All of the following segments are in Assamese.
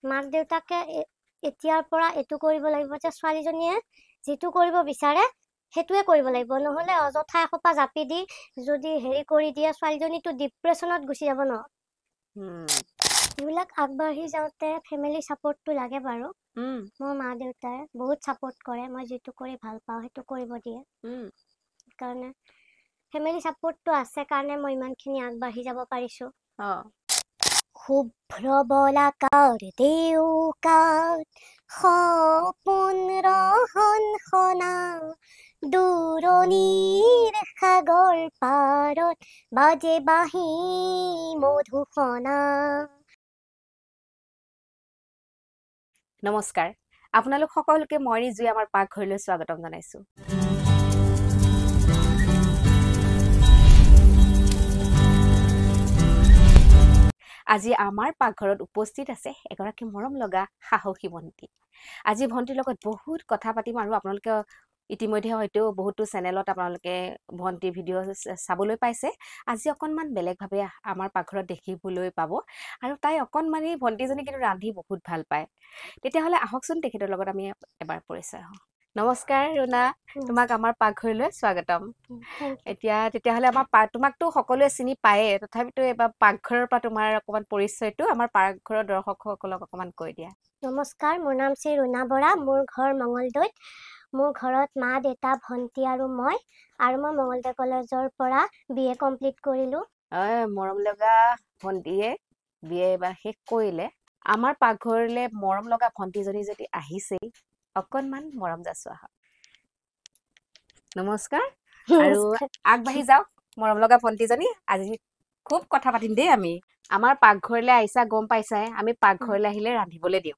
মাক দেউতাকে এতিয়াৰ পৰা এইটো কৰিব লাগিব যে ছোৱালীজনীয়ে যিটো কৰিব বিচাৰে সেইটোৱে কৰিব লাগিব, নহ'লে অযথা এসোপা জাপি দি যদি হেৰি কৰি দিয়ে ছোৱালীজনীটো ডিপ্ৰেশ্যনত গুচি যাব ন। এইবিলাক আগবাঢ়ি যাওঁতে ফেমিলি ছাপৰ্টটো লাগে বাৰু। মোৰ মা দেউতাই বহুত ছাপৰ্ট কৰে, মই যিটো কৰি ভাল পাওঁ সেইটো কৰিব দিয়ে। সেইকাৰণে ফেমিলি ছাপৰ্টটো আছে কাৰণে মই ইমানখিনি আগবাঢ়ি যাব পাৰিছোঁ। শুভ্ৰ বলাকাৰ দেউকাত সপোন ৰহন সনা, দূৰণিৰ সাগৰ পাৰত বাজে বাঁহী মধুসনা। নমস্কাৰ, আপোনালোক সকলোকে মই ৰিজুৱে আমাৰ পাকঘৰলৈ স্বাগতম জনাইছো। আজি আমাৰ পাকঘৰত উপস্থিত আছে এগৰাকী মৰম লগা সাহসী ভণ্টি। আজি ভণ্টিৰ লগত বহুত কথা পাতিম আৰু আপোনালোকে ইতিমধ্যে হয়তো বহুতো চেনেলত আপোনালোকে ভণ্টিৰ ভিডিঅ' চাবলৈ পাইছে। আজি অকণমান বেলেগভাৱে আমাৰ পাকঘৰত দেখিবলৈ পাব আৰু তাই অকণমানি ভণ্টিজনী কিন্তু ৰান্ধি বহুত ভাল পায়। তেতিয়াহ'লে আহকচোন তেখেতৰ লগত আমি এবাৰ পৰিচয় হওঁ। নমস্কাৰ ৰুণা, তোমাক আমাৰ পাকঘৰলৈ স্বাগতম। এতিয়া তেতিয়াহ'লে আমাৰ তোমাকতো সকলোৱে চিনি পায়ে, তথাপিতো এবাৰ পাকঘৰৰ পৰা তোমাৰ অকণমান পৰিচয়টো আমাৰ পাকঘৰৰ দৰ্শকসকলক অকণমান কৈ দিয়া। নমস্কাৰ, মোৰ নাম শ্ৰী ৰুণা বৰা, মোৰ ঘৰ মঙলদৈত। মোৰ ঘৰত মা দেউতা ভণ্টি আৰু মই মঙলদৈ কলেজৰ পৰা BA কমপ্লিট কৰিলোঁ। মৰম লগা ভণ্টিয়ে BA এবাৰ শেষ কৰিলে। আমাৰ পাকঘৰলৈ মৰম লগা ভণ্টিজনী যদি আহিছেই, অকণমান মৰম যাচোৱা হয়। নমস্কাৰ আৰু আগবাঢ়ি যাওক মৰম লগা ভণ্টিজনী। আজি খুব কথা পাতিম দেই আমি। আমাৰ পাকঘৰলৈ আহিছা গম পাইছাই, আমি পাকঘৰলৈ আহিলে ৰান্ধিবলৈ দিওঁ।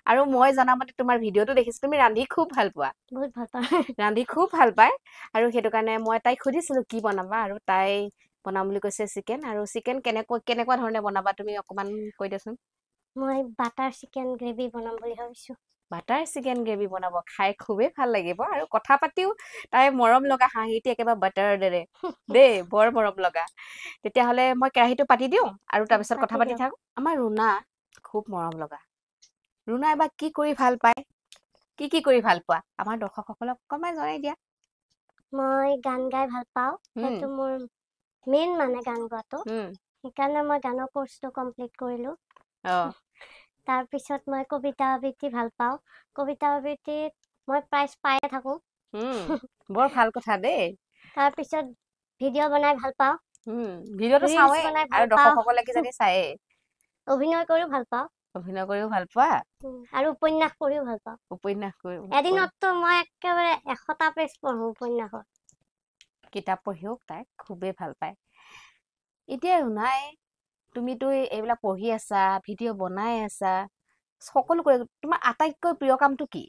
আৰু মই জনামতে তোমাৰ ভিডিঅ'টো দেখিছো, তুমি ৰান্ধি খুব ভাল পোৱা। বহুত ভাল পাওঁ। ৰান্ধি খুব ভাল পায় আৰু সেইটো কাৰণে মই তাইক সুধিছিলো কি বনাবা, আৰু তাই বনাম বুলি কৈছে চিকেন। আৰু চিকেন কেনেকুৱা ধৰণে বনাবা তুমি অকণমান কৈ দিয়াচোন। মই বাটাৰ চিকেন গ্ৰেভি বনাম বুলি ভাবিছোঁ। বাটাৰ চিকেন গ্ৰেভি বনাব, খাই খুবেই ভাল লাগিব আৰু কথা পাতিও তাই মৰম লগা হাঁহিটি একেবাৰে বাটাৰৰ দৰে দেই, বৰ মৰম লগা। তেতিয়াহ'লে মই কেৰাহীটো পাতি দিওঁ আৰু তাৰপিছত কথা পাতি থাকোঁ। আমাৰ ৰুণা খুব মৰম লগা। ৰুণা এবাৰ কি কৰি ভাল পায়, কি কৰি ভাল পোৱা, আমাৰ দৰ্শকসকলক অকণমান জনাই দিয়া। মই গান গাই ভাল পাওঁ, সেইটো মোৰ মেইন মানে গান গোৱাটো। সেইকাৰণে মই গানৰ কোৰ্চটো কমপ্লিট কৰিলোঁ। তাৰপিছত মই কবিতা আবৃত্তি ভাল পাওঁ। কবিতা আবৃত্তিত মই প্ৰাইজ পায়ে থাকোঁ। বৰ ভাল কথা দেই। তাৰপিছত ভিডিঅ' বনাই ভাল পাওঁ। ভিডিঅ'টো চাওঁৱে আৰু দৰ্শকসকলে কিজানি চায়ে। অভিনয় কৰিও ভাল পাওঁ। অভিনয় কৰিও ভাল পোৱা আৰু উপন্যাস পঢ়িও ভাল পাওঁ। উপন্যাস কৰিও এদিনততো মই একেবাৰে 100টা পেজ পঢ়ো উপন্যাসৰ। কিতাপ পঢ়িও তাই খুবেই ভাল পায়। এতিয়া ৰুণাই তুমিতো এইবিলাক পঢ়ি আছা, ভিডিঅ' বনাই আছা, সকলো কৰি তোমাৰ আটাইতকৈ প্ৰিয় কামটো কি?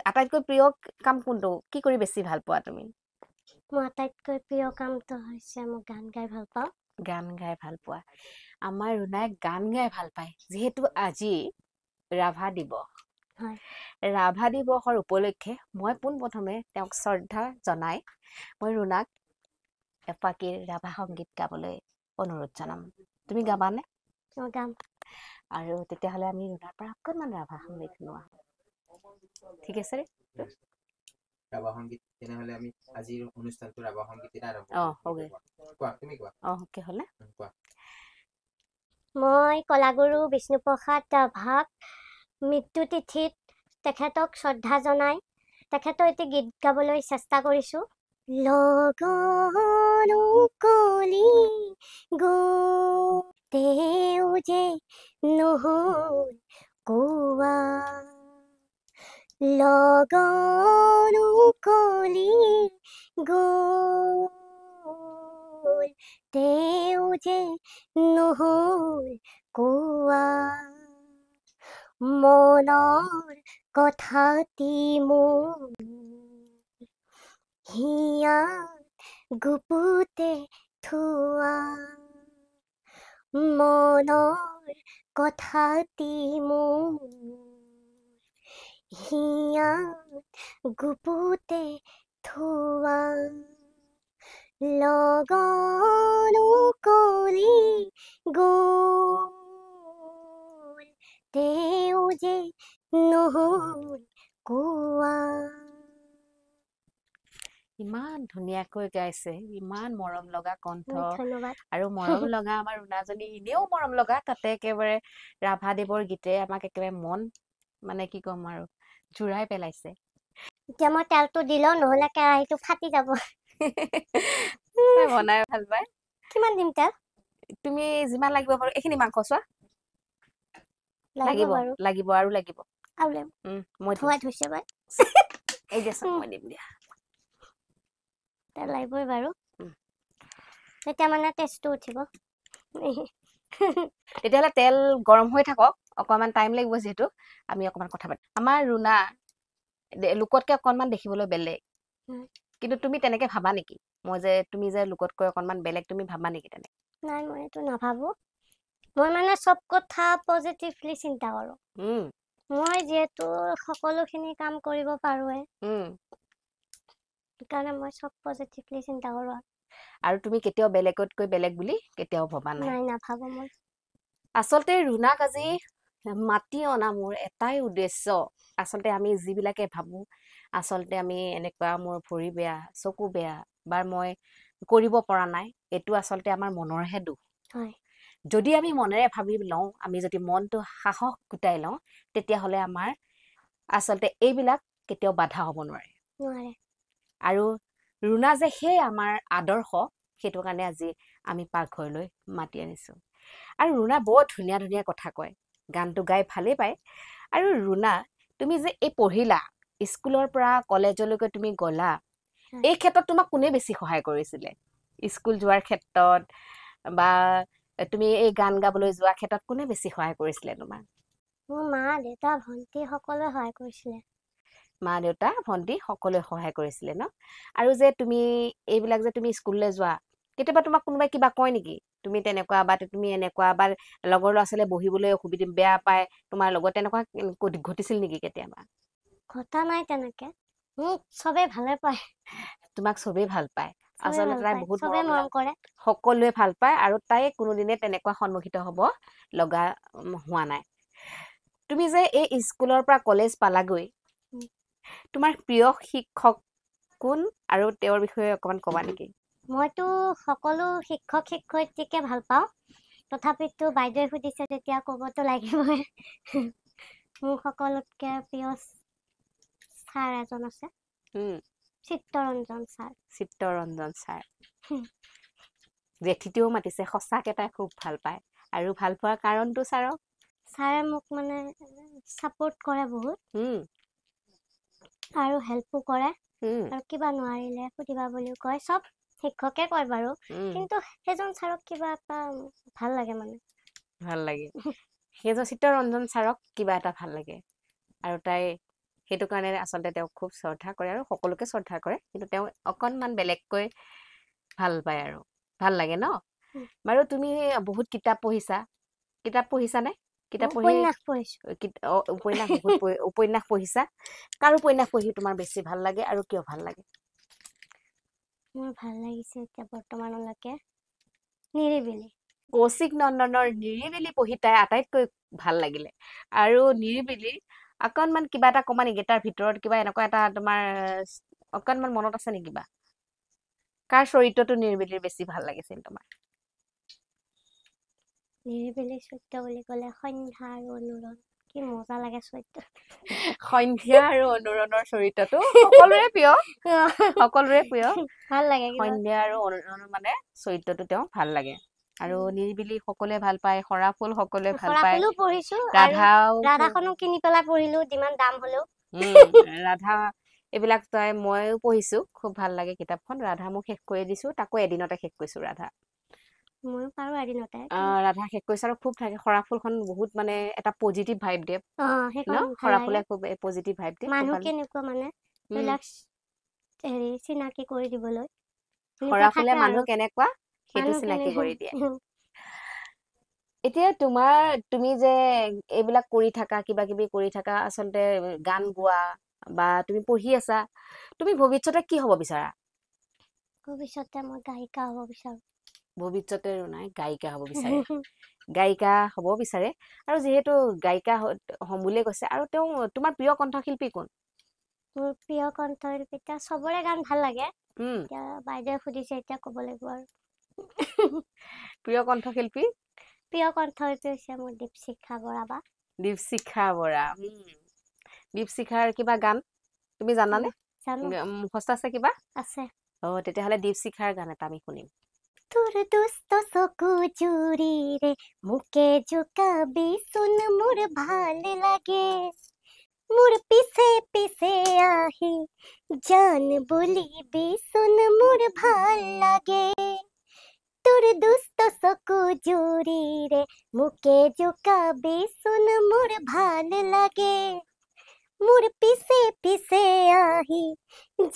আটাইতকৈ প্ৰিয় কাম কোনটো? কি কৰি বেছি ভাল পোৱা তুমি? মোৰ আটাইতকৈ প্ৰিয় কামটো হৈছে মই গান গাই ভাল পাওঁ। গান গাই ভাল পোৱা। আমাৰ ৰুণাই গান গাই ভাল পায়। যিহেতু আজি ৰাভা দিৱস, ৰাভা দিৱসৰ উপলক্ষে মই পোনপ্ৰথমে তেওঁক শ্ৰদ্ধা জনাই মই ৰুণাক এফাঁকি ৰাভা সংগীত গাবলৈ অনুৰোধ জনাম। তুমি গাবানে? গাম। আৰু তেতিয়াহ'লে আমি ৰুণাৰ পৰা অকণমান ৰাভা সংগীত লোৱা, ঠিক আছে? ৰাভা সংগীত তেনেহ'লে আমি আজিৰ অনুষ্ঠানটো ৰাভা সংগীতেৰে আৰম্ভ কৰোঁ। কোৱা, তুমি কোৱা। কি হ'লে? কোৱা। মই কলাগুৰু বিষ্ণুপ্ৰসাদ ৰাভাক মৃত্যু তিথিত তেখেতক শ্ৰদ্ধা জনাই তেখেতৰ এটি গীত গাবলৈ চেষ্টা কৰিছোঁ। লগনো কলি গোটেও যে নহ'ল কোৱা, লগনো কলি গ'ল তেও যে নহ'ল কোৱা, মনৰ কথাটি মোৰ হিয়াত গুপুতে থোৱা, মনৰ কথাটি মোৰ হিয়াত গুপুতে থোৱা, লগনো কলি গ'ল তেও যে নহ'ল কোৱা। ইমান ধুনীয়াকৈ গাইছে, ইমান মৰম লগা কণ্ঠ ধন্যবাদ। আৰু মৰম লগা আমাৰ ৰুণাজনী এনেও মৰম লগা, তাতে একেবাৰে ৰাভাদেৱৰ গীতে আমাক একেবাৰে মন মানে কি ক'ম আৰু জোৰাই পেলাইছে। এতিয়া মই তেলটো দিলেও নহ'লে কেৰাহীটো ফাটি যাব। তাই বনাই ভাল পায়। কিমান দিম তেল? তুমি যিমান লাগিব পাৰো এইখিনি মাংস চোৱা লাগিব লাগিব বাৰু। লাগিব আৰু লাগিব। আৰু লাগিব। মই দিম। ধোৱাই থৈছে বাই। এই দিয়া চোৱা, মই দিম দিয়া। তেল লাগিবই বাৰু। উম। তেতিয়া মানে টেষ্টটো উঠিব। তেতিয়াহ'লে তেল গৰম হৈ থাকক, অকণমান টাইম লাগিব যিহেতু আমি অকণমান কথা পাতিম। আমাৰ ৰুণা লোকতকে অকণমান দেখিবলৈ বেলেগ, কিন্তু তুমি তেনেকে ভাবা নেকি? তুমি যে লোকতকৈ অকণমান বেলেগ, তুমি ভাবা নেকি তেনেকে? নাই, মই এইটো নাভাবো। মই মানে চব কথা পজিটিভলি চিন্তা কৰো। মই যিহেতু সকলোখিনি কাম কৰিব পাৰোৱে, সেইকাৰণে মই চব পজিটিভলি চিন্তা কৰো। আৰু তুমি কেতিয়াও বেলেগতকৈ বেলেগ বুলি কেতিয়াও ভবা নাই? নাই, নাভাবো মই। আচলতে ৰুণাক আজি মাতি অনা মোৰ এটাই উদ্দেশ্য, আচলতে আমি যিবিলাকে ভাবো আচলতে আমি এনেকুৱা মোৰ ভৰি বেয়া, চকু বেয়া, বা মই কৰিব পৰা নাই, এইটো আচলতে আমাৰ মনৰহে দুখ। হয়। যদি আমি মনেৰে ভাবি লওঁ, আমি যদি মনটো সাহস গোটাই লওঁ, তেতিয়াহ'লে আমাৰ আচলতে এইবিলাক কেতিয়াও বাধা হ'ব নোৱাৰে। নোৱাৰে। আৰু ৰুণা যে সেই আমাৰ আদৰ্শ, সেইটো কাৰণে আজি আমি পাকঘৰলৈ মাতি আনিছো। আৰু ৰুণা বৰ ধুনীয়া ধুনীয়া কথা কয়, গানটো গাই ভালেই পায়। আৰু ৰুণা, তুমি যে এই পঢ়িলা, স্কুলৰ পৰা কলেজলৈকে তুমি গ'লা, এই ক্ষেত্ৰত তোমাক কোনে বেছি সহায় কৰিছিলে? স্কুল যোৱাৰ ক্ষেত্ৰত বা তুমি এই গান গাবলৈ যোৱা ক্ষেত্ৰত কোনে বেছি সহায় কৰিছিলে তোমাক? মোৰ মা, দেউতা, ভন্টি সকলোৱে সহায় কৰিছিলে। মা, দেউতা, ভন্টি সকলোৱে সহায় কৰিছিলে ন? আৰু যে তুমি এইবিলাক যে তুমি স্কুললৈ যোৱা, কেতিয়াবা তোমাক কোনোবাই কিবা কয় নেকি? তুমি তেনেকুৱা বা তুমি এনেকুৱা, বা লগৰ ল'ৰা ছোৱালীয়ে বহিবলৈ অসুবিধা বেয়া পায় তোমাৰ লগত, তেনেকুৱা ঘটিছিল নেকি কেতিয়াবা? ঘটা নাই তেনেকে। মোক চবে ভালে পায়। তোমাক চবেই ভাল পায়। চবে আচলতে ভাল তাই পায়, বহুত চবে মৰম মৰম লগা, কৰে। সকলোৱে ভাল পায়, আৰু তাই কোনোদিনে তেনেকুৱা সন্মুখীন হ'ব লগা হোৱা নাই। তুমি যে এই স্কুলৰ পৰা কলেজ পালাগৈ, তোমাৰ প্ৰিয় শিক্ষক কোন, আৰু তেওঁৰ বিষয়ে অকণমান ক'বা নেকি? মইতো সকলো শিক্ষক শিক্ষয়িত্ৰীকে ভাল পাওঁ, তথাপিতো বাইদেৱে সুধিছে তেতিয়া ক'বতো লাগিবই। মোৰ সকলোতকে প্ৰিয় ছাৰ এজন আছে, চিত্তৰঞ্জন ছাৰ। চিত্তৰঞ্জন ছাৰ। জেঠীটোও মাতিছে, সঁচাকে তাই খুব ভাল পায়। আৰু ভাল পোৱাৰ কাৰণটো ছাৰক? ছাৰে মোক মানে ছাপোৰ্ট কৰে বহুত, আৰু হেল্পো কৰে। আৰু কিবা নোৱাৰিলে সুধিবা বুলিও কয়। চব শিক্ষকে কয় বাৰু, কিন্তু সেইজন ছাৰক কিবা এটা ভাল লাগে মানে। ভাল লাগে। সেইজন চিত্তৰঞ্জন ছাৰক কিবা এটা ভাল লাগে। আৰু তাই সেইটো কাৰণে আচলতে তেওঁক খুব শ্ৰদ্ধা কৰে, আৰু সকলোকে শ্ৰদ্ধা কৰে, কিন্তু তেওঁ অকণমান বেলেগকৈ ভাল পায় আৰু ভাল লাগে ন? বাৰু তুমি বহুত কিতাপ পঢ়িছা, কিতাপ পঢ়িছানে? কিতাপ পঢ়ি উপন্যাস পঢ়িছো। উপন্যাস পঢ়িছা? কাৰ উপন্যাস পঢ়ি তোমাৰ বেছি ভাল লাগে আৰু কিয় ভাল লাগে? মোৰ ভাল লাগিছে এতিয়া বৰ্তমানলৈকে নিৰিবিলি। কৌশিক নন্দনৰ নিৰিবিলি পঢ়ি তাই আটাইতকৈ ভাল লাগিলে। আৰু নিৰিবিলি অকণমান কিবা এটা ক'বা নেকি? তাৰ ভিতৰত কিবা এনেকুৱা এটা তোমাৰ অকণমান মনত আছে নেকি কিবা? কাৰ চৰিত্ৰটো নিৰিবিলিৰ বেছি ভাল লাগিছিল তোমাৰ? নিৰিবিলি চৰিত্ৰ বুলি ক'লে সন্ধ্যা আৰু অনুৰণ, কি মজা লাগে চৰিত্ৰ। সন্ধ্যা আৰু অনুৰণৰ চৰিত্ৰটো সকলোৰে প্ৰিয়, সকলোৰে প্ৰিয়। ভাল লাগে কিবা। সন্ধ্যা আৰু অনুৰণৰ মানে চৰিত্ৰটো তেওঁ ভাল লাগে। আৰু নিৰিবিলি সকলোৱে ভাল পায়, সৰা ফুল সকলোৱে ভাল সৰা পায়, ফুলো পঢ়িছো, আৰু ৰাধাও ৰাধাখনো কিনি পেলাই পঢ়িলো, যিমান দাম হলেও। ৰাধা এইবিলাক ময়ো পঢ়িছো, খুব ভাল লাগে কিতাপখন। ৰাধা মোক শেষ কৰি দিছো, তাকো এদিনতে শেষ কৰিছো ৰাধা। ময়ো পাৰো এদিনতে। ৰাধা শেষ কৰিছো, আৰু খুব থাকে। সৰা ফুলখন বহুত মানে এটা পজিটিভ ভাইব দিয়ে সেইখন ন? ভাল সৰা লাগে। ফুলে খুব পজিটিভ ভাইব দিয়ে। মানুহ কেনেকুৱা মানে এইবিলাক চিনাকি কৰি দিবলৈ সৰা ফুলে থাকে মানুহ আৰু কেনেকুৱা সেইটো মানুহ চিনাকি কৰি দিয়ে। কেনেকুৱা। এতিয়া তুমি যে এইবিলাক কৰি থাকা, কিবা কিবি কৰি থাকা, আচলতে গান গোৱা বা তুমি পঢ়ি আছা, তুমি ভৱিষ্যতে কি হ'ব বিচাৰা? ভৱিষ্যতে মই গায়িকা হ'ব বিচাৰো। ভৱিষ্যতে নাই গায়িকা হ'ব বিচাৰে গায়িকা হ'ব বিচাৰে আৰু যিহেতু গায়িকা হ'ম বুলিয়ে কৈছে আৰু তেওঁ তোমাৰ প্ৰিয় কণ্ঠশিল্পী কোন মোৰ প্ৰিয় কণ্ঠশিল্পী এতিয়া চবৰে গান ভাল লাগে উম এতিয়া বাইদেৱে সুধিছে এতিয়া ক'ব লাগিব আৰু প্ৰিয় কণ্ঠশিল্পী প্ৰিয় কণ্ঠশিল্পী হৈছে মোৰ দীপশিখা বৰা বা দীপশিখা বৰা দীপশিখাৰ কিবা গান তুমি জানানে জানো মুখস্থ আছে কিবা আছে তেতিয়াহ'লে দীপশিখাৰ গান এটা আমি শুনিম তোৰ দুষ্ট চকু জুৰি ৰে মোকে জোকাবি চোন মোৰ ভাল লাগে মোৰ পিছে পিছে আহি জান বলিবি চোন মোৰ ভাল লাগে তোৰ দুষ্ট চকু জুৰি ৰে মোকে জোকাবি চোন মোৰ ভাল লাগে মোৰ পিছে পিছে আহি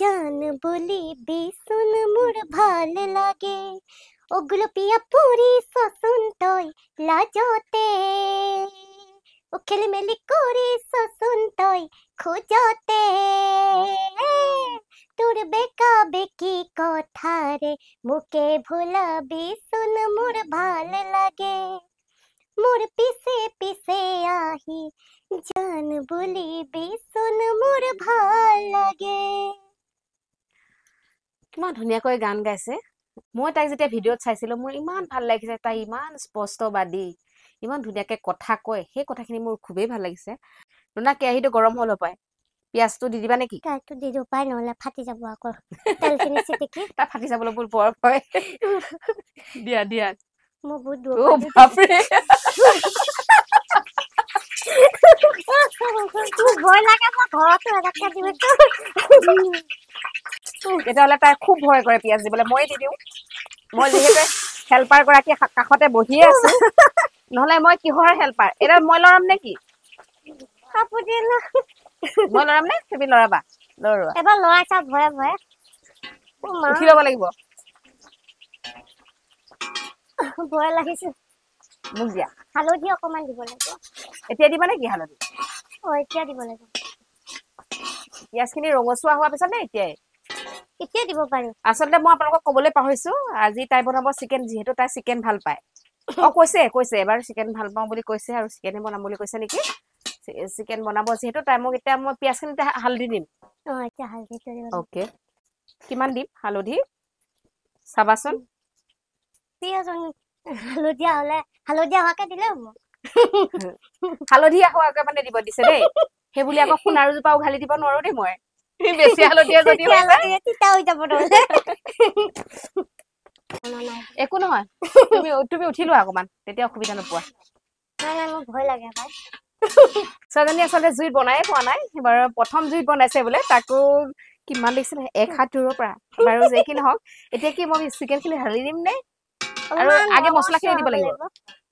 জান বলিবি চোন মোৰ ভাল লাগে ওগুলো পিয়া পুরি সসুন তই লাজতে ও খেলি মেলি করি সসুন তই খোঁজতে তোর বেকা বেকি কথারে মুকে ভুলাবি শুন মোর ভাল লাগে মোর পিছে পিছে আহি জান বলিবি শুন মোর ভাল লাগে কিমান ধুনীয়াকৈ গান গাইছে মই তাইক যেতিয়া ভিডিঅ'ত চাইছিলো মোৰ ইমান ভাল লাগিছে তাই ইমান স্পষ্টবাদী ইমান ধুনীয়াকৈ কথা কয় সেই কথাখিনি মোৰ খুবেই ভাল লাগিছে ৰুনা কেৰাহীটো গৰম হ'ল পায় পিয়াজটো দি দিবা নেকি কাইটো দি দিও পাই নহলে ফাটি যাব আকৌ তেলখিনি চিটিকি তাই ফাটি যাবলৈ মোৰ বৰ ভয় দিয়া দিয়া মই বহুত অ দূৰ বাপৰে মোৰ ভয় লাগে মই ঘৰতো এটাকে দিওঁ তেতিয়াহ'লে তাই খুব ভয় কৰে পিয়াজ দিবলৈ মই দি দিওঁ মই যিহেতু হেল্পাৰ গৰাকী কাষতে বহিয়ে আছো নহ'লে মই কিহৰ হেল্পাৰ এটা মই লৰাম নেকি কাপোৰ মই লৰাম নে তুমি লৰাবা লৰোৱা এবাৰ লৰাইছা ভয়ে ভয়ে উঠি ল'ব লাগিব ভয় লাগিছে মোক দিয়া হালধি অকমান দিব লাগিব এতিয়া দিবা নেকি হালধি এতিয়া দিব লাগিব পিয়াজখিনি ৰঙচুৱা হোৱাৰ পিছত নে এতিয়াই এতিয়া দিব পাৰি আচলতে মই আপোনালোকক ক'বলৈ পাহৰিছো আজি তাই বনাব চিকেন যিহেতু তাই চিকেন ভাল পায় কৈছে এবাৰ চিকেন ভাল পাওঁ বুলি কৈছে আৰু চিকেনে বনাম বুলি কৈছে নেকি চিকেন বনাব যিহেতু তাই মোক এতিয়া মই পিয়াজখিনিতে হালধি দিম এতিয়া হালধি দিব অ'কে কিমান দিম হালধি চাবাচোন পিয়াজ হালধীয়া হলে হালধীয়া হোৱাকে দিলে হ'ব হালধীয়া হোৱাকে মানে দিব দিছে দেই সেই বুলি আকৌ সোণাৰু জোপা উঘালি দিব নোৱাৰো দেই মই বেছি হালধীয়া যদি তিতা হৈ যাব নহলে একো নহয় তুমি উঠি লোৱা অকমান তেতিয়া অসুবিধা নোপোৱা নাই মোৰ ভয় লাগে ভাই ছোৱালীজনী আচলতে জুইত বনাই পোৱা নাই এবাৰ প্ৰথম জুইত বনাইছে বোলে তাকো কিমান দেখিছিলে 1 হাত দূৰৰ পৰা বাৰু যে কি নহওক এতিয়া কি মই চিকেনখিনি ঢালি দিম নে আৰু আগে মছলাখিনি দিব লাগিব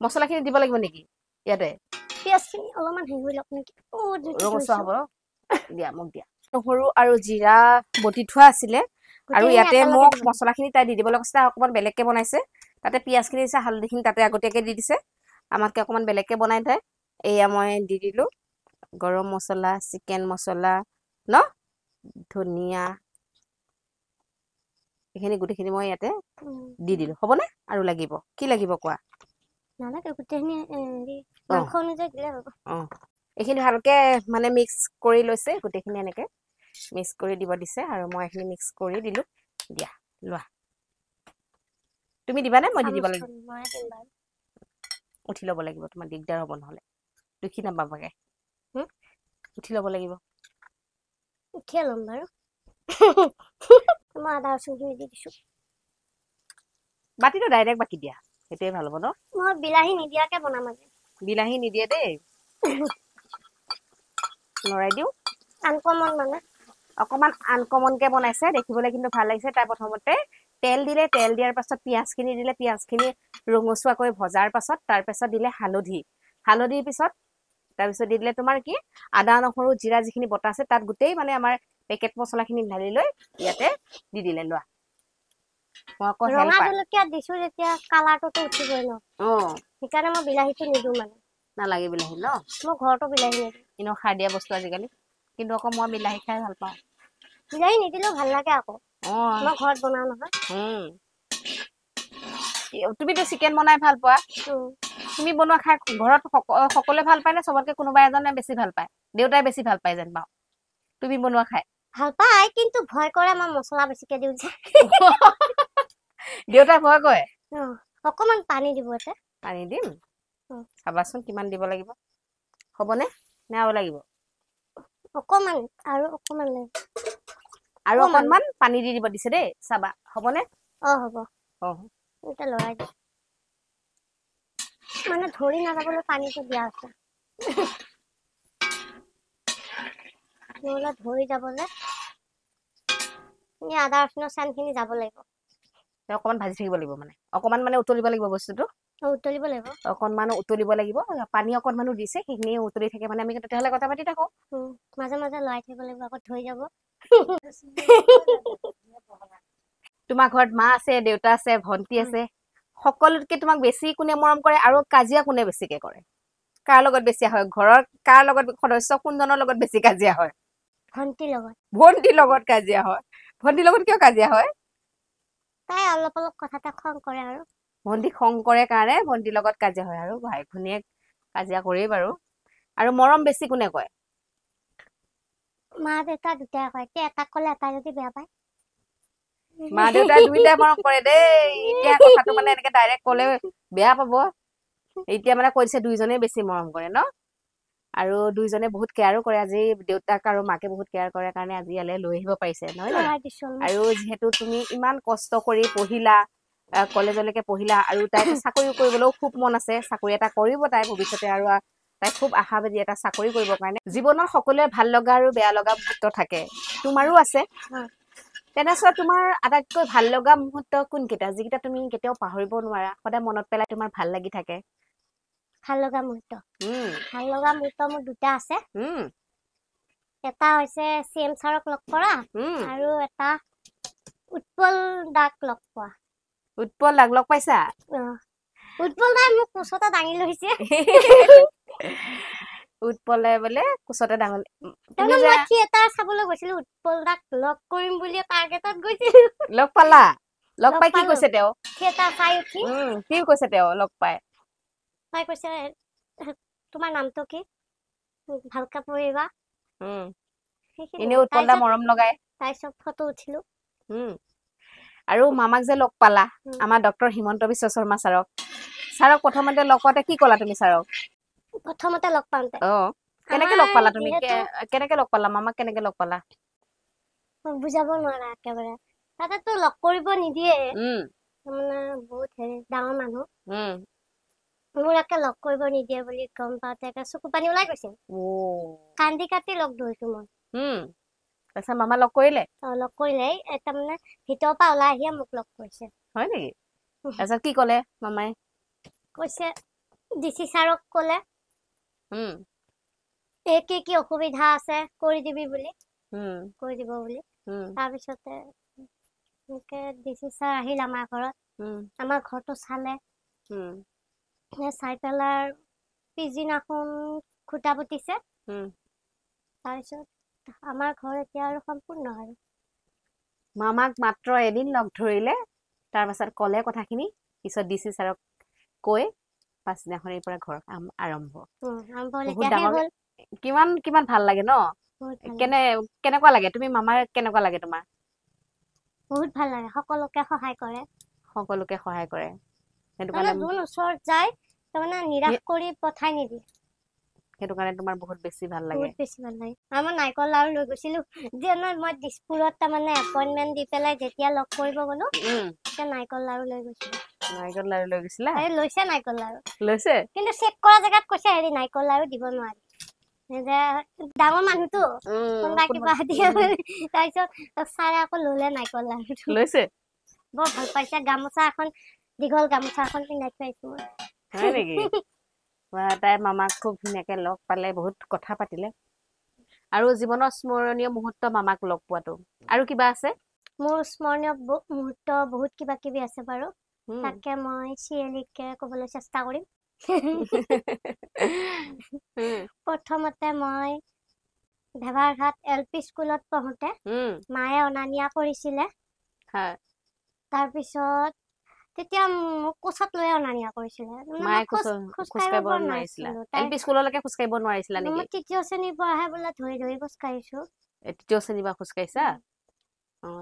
মছলাখিনি দিব লাগিব নেকি ইয়াতে পিয়াজখিনি অলপমান হেৰি হৈ লওক নেকি ৰঙচুৱা হ'ব দিয়া মোক দিয়া নহৰু আৰু জিৰা বটি থোৱা আছিলে আৰু ইয়াতে মোক মছলাখিনি তাই দি দিবলৈ কৈছে অকণমান বেলেগকে বনাইছে তাতে পিয়াজখিনি দিছে হালধিখিনি তাতে আগতীয়াকৈ দি দিছে আমাতকৈ অকণমান বেলেগকে বনাই তাই এয়া মই দি দিলোঁ গৰম মছলা চিকেন মছলা ন ধনিয়া এইখিনি গোটেইখিনি মই ইয়াতে দি দিলোঁ হ'বনে আৰু লাগিব কি লাগিব কোৱা নালাগে গোটেইখিনি মাংস অনুযায়ী দিলে হ'ব এইখিনি ভালকে মানে মিক্স কৰি লৈছে গোটেইখিনি এনেকে মিক্স কৰি দিব দিছে আৰু মই এইখিনি মিক্স কৰি দিলোঁ দিয়া লোৱা তুমি দিবানে মই দি দিব লাগিব উঠি ল'ব লাগিব তোমাৰ দিগদাৰ হ'ব নহ'লে দুখি নাপাবাগে উঠি ল'ব লাগিব উঠিয়ে ল'ম বাৰু মই আদা ৰচুনখিনি দি দিছোঁ বাতিটো ডাইৰেক্ট বাকি দিয়া সেইটোৱে ভাল হ'ব ন মই বিলাহী নিদিয়াকে বনাম আজি বিলাহী নিদিয়ে দেই লৰাই দিওঁ আনকমন মানে অকণমান আনকমনকে বনাইছে দেখিবলৈ কিন্তু ভাল লাগিছে তাই প্ৰথমতে তেল দিলে তেল দিয়াৰ পাছত পিঁয়াজখিনি দিলে পিঁয়াজখিনি ৰঙচুৱাকৈ ভজাৰ পাছত তাৰপাছত দিলে হালধিৰ পিছত তাৰপিছত দি দিলে তোমাৰ কি আদা নহৰু জিৰা যিখিনি বটা আছে তাত গোটেই মানে আমাৰ পেকেট মছলাখিনি ঢালি লৈ ইয়াতে দি দিলে লোৱা মই আকৌ ৰঙা জলকীয়া দিছো যেতিয়া কালাৰটোতো উঠিবই ন সেইকাৰণে মই বিলাহীটো নিদিওঁ মানে নালাগে বিলাহী ন মই ঘৰতো বিলাহী নিদিওঁ এনেও সাৰ দিয়া বস্তু আজিকালি কিন্তু আকৌ মই বিলাহী খাই ভাল পাওঁ বিলাহী নিদিলেও ভাল লাগে আকৌ মই ঘৰত বনাওঁ নহয় তুমিতো চিকেন বনাই ভাল পোৱা উম, তুমি বনোৱা খাই ঘৰত সকলোৱে ভাল পায় নে চবতকে কোনোবা এজনে বেছি ভাল পায় দেউতাই বেছি ভাল পায় যেন পাওঁ তুমি বনোৱা খাই ভাল পাই কিন্তু ভয় কৰে মই মছলা বেছিকে দিওঁ যে দেউতাই ভয় কৰে অকমান পানী দিব এতে পানী দিম উম। চাবাচোন কিমান দিব লাগিব হ'বনে নে আৰু লাগিব অকমান আৰু অকমান লাগিব আৰু অকমান। অকনমান পানী দি দিব দিছে দেই চাবা হ'বনে হ'ব অ এটা লৰাই দিম মানে ধৰি নাযাবলৈ পানীটো দিয়া আছে নহ'লে ধৰি যাব যে আদা ৰচুনৰ চানখিনি যাব লাগিব অকমান ভাজি থাকিব লাগিব মানে অকমান মানে উতলিব লাগিব বস্তুটো উতলিব লাগিব অকনমান উতলিব লাগিব পানী অকনমানো দিছে সেইখিনি উতলি থাকে মানে আমি তেতিয়াহ'লে কথা পাতি থাকো মাজে মাজে লৰাই থাকিব লাগিব আকৌ ধৰি যাব তোমাৰ ঘৰত মা আছে দেউতা আছে ভন্টি আছে সকলোতকে তোমাক বেছি কোনে মৰম কৰে আৰু কাজিয়া কোনে বেছিকে কৰে কাৰ লগত বেছি হয় ঘৰৰ কাৰ লগত সদস্য কোনজনৰ লগত বেছি কাজিয়া হয় ভন্টিৰ লগত ভন্টিৰ লগত কাজিয়া হয় ভন্টিৰ লগত কিয় কাজিয়া হয় তাই অলপ অলপ কথাতে খং কৰে আৰু ভন্টি খং কৰে কাৰণে ভন্টিৰ লগত কাজিয়া হয় আৰু ভাই ভনীয়েক কাজিয়া কৰেই বাৰু আৰু মৰম বেছি কোনে কয় মা দেউতা দুটাই কয় এতিয়া এটাক ক'লে এটাই যদি বেয়া পায় মা দেউতাই দুইটাই মৰম কৰে দেই এতিয়া কথাটো মানে এনেকে ডাইৰেক্ট ক'লে বেয়া পাব এতিয়া মানে কৈছে দুইজনেই বেছি মৰম কৰে ন আৰু দুইজনে বহুত কেয়াৰো কৰে আজি দেউতাক আৰু মাকে বহুত কেয়াৰ কৰে কাৰণে আজি ইয়ালৈ লৈ আহিব পাৰিছে নহয় জানো লৰাই দিছো অলপ। আৰু যিহেতু তুমি ইমান কষ্ট কৰি পঢ়িলা কলেজলৈকে পঢ়িলা আৰু তাইতো চাকৰি কৰিবলৈও খুব মন আছে চাকৰি এটা কৰিব তাই ভৱিষ্যতে আৰু তাই খুব আশাবাদী এটা চাকৰি কৰিবৰ কাৰণে জীৱনত সকলোৱে ভাল লগা আৰু বেয়া লগা মুহূৰ্ত থাকে তোমাৰো আছে তেনেস্থলত তোমাৰ আটাইতকৈ ভাল লগা মুহূৰ্ত কোনকেইটা যিকেইটা তুমি কেতিয়াও পাহৰিব নোৱাৰা সদায় মনত পেলাই তোমাৰ ভাল লাগি থাকে ভাল লগা মুহূৰ্ত উম ভাল লগা মুহূৰ্ত মোৰ দুটা আছে উম এটা হৈছে CM ছাৰক লগ কৰা উম আৰু এটা উৎপল দাক লগ পোৱা উৎপল দাক লগ পাইছা উৎপল দাই মোক কোচতে দাঙি লৈছে উৎপলে বোলে কোচতে ডাঙৰ তুমি তাৰমানে যে মই থিয়েটাৰ চাবলৈ গৈছিলো উৎপল দাক লগ কৰিম বুলি টাৰ্গেটত গৈছিলো লগ পালা লগ লগ পাই কি পালো। কৈছে তেওঁ থিয়েটাৰ চাই উঠি কি কৈছে তেওঁ লগ পাই তাই কৈছে তোমাৰ নামটো কি ভালকে পঢ়িবা এনেও উৎপল দা মৰম লগাই তাৰপিছত ফটো উঠিলো আৰু মামাক যে লগ পালা আমাৰ ডক্টৰ হিমন্ত বিশ্ব শৰ্মা ছাৰক প্ৰথমতে লগ পাওঁতে কি ক'লা তুমি ছাৰক প্ৰথমতে লগ পাওঁতে কেনেকে লগ পালা তুমি কেনেকে লগ পালা মামাক কেনেকে লগ পালা বুজাব নোৱাৰা একেবাৰে তাতেতো লগ কৰিব নিদিয়ে মানে বহুত ডাঙৰ মানুহ মোৰ একে লগ কৰিব নিদিয়ে বুলি গম পাওঁতে চকু পানী ওলাই গৈছে কান্দি কাটি লগ ধৰিছো মই তাৰপিছত মামা লগ কৰিলে লগ কৰিলে তাৰমানে ভিতৰৰ পৰা ওলাই আহিয়ে মোক লগ কৰিছে হয় নেকি তাৰপিছত কি ক'লে মামাই কৈছে DC ছাৰক ক'লে কি অসুবিধা আছে কৰি দিবি বুলি কৰি দিব বুলি তাৰপিছতে DC ছাৰ আহিল আমাৰ ঘৰত আমাৰ ঘৰটো চালে চাই পেলাই পিছদিনাখন খুটা পুতিছে তাৰপিছত আমাৰ ঘৰ এতিয়া আৰু সম্পূৰ্ণ আৰু মামাক মাত্ৰ এদিন লগ ধৰিলে তাৰ পাছত ক'লে কথাখিনি পিছত DC ছাৰক কৈ পাছদিনাখনৰ পৰা ঘৰ কাম আৰম্ভ বহুত ডাঙৰ কিমান কিমান ভাল লাগে ন কেনেকুৱা লাগে তুমি মামাৰ কেনেকুৱা লাগে তোমাৰ বহুত ভাল লাগে সকলোকে সহায় কৰে সেইটো কাৰণে যোন ওচৰত যায় তাৰমানে নিৰাশ কৰি পঠাই নিদিয়ে সেইটো কাৰণে তোমাৰ বহুত বেছি ভাল লাগে আমাৰ নাৰিকল লাৰু লৈ গৈছিলো মই দিছপুৰত তাৰমানে এপইন্টমেন্ট দি পেলাই যেতিয়া লগ কৰিব গলো তেতিয়া নাৰিকল লাৰু লৈ গৈছিলো গৈছিলা লৈছে নাৰিকল লাৰু লৈছে কিন্তু চেক কৰা জেগাত কৈছে নাৰিকল লাৰু দিব নোৱাৰি যে ডাঙৰ মানুহটো কিবা দিয়ে তাৰপিছত ছাৰে আকৌ ললে নাৰিকল লাৰুটো লৈছে বৰ ভাল পাইছে গামোচা এখন দীঘল গামোচা এখন পিন্ধাই থৈছো হয় নেকি তাই মামাক খুব ধুনীয়াকে লগ পালে বহুত কথা পাতিলে আৰু জীৱনৰ স্মৰণীয় মুহূৰ্ত মামাক লগ পোৱাটো আৰু কিবা আছে মোৰ স্মৰণীয় মুহূৰ্ত বহুত কিবা কিবি আছে বাৰু তাকে মই চিৰিয়েলিকে ক'বলৈ চেষ্টা কৰিম প্ৰথমতে মই ভেবাৰঘাট LP স্কুলত পঢ়োতে মায়ে অনা নিয়া কৰিছিলে তাৰপিছত তেতিয়া মোক কোচত লৈ অনা নিয়া কৰিছিলে মানে মায়ে মই খোজ খোজকাঢ়িব পৰা নোৱাৰিছিলা নাছিলো এল পি স্কুললৈকে খোজকাঢ়িব নোৱাৰিছিলা মই নেকি তৃতীয় শ্ৰেণীৰ পৰাহে বোলে ধৰি ধৰি খোজ কাঢ়িছো তৃতীয় শ্ৰেণীৰ পৰা খোজকাঢ়িছা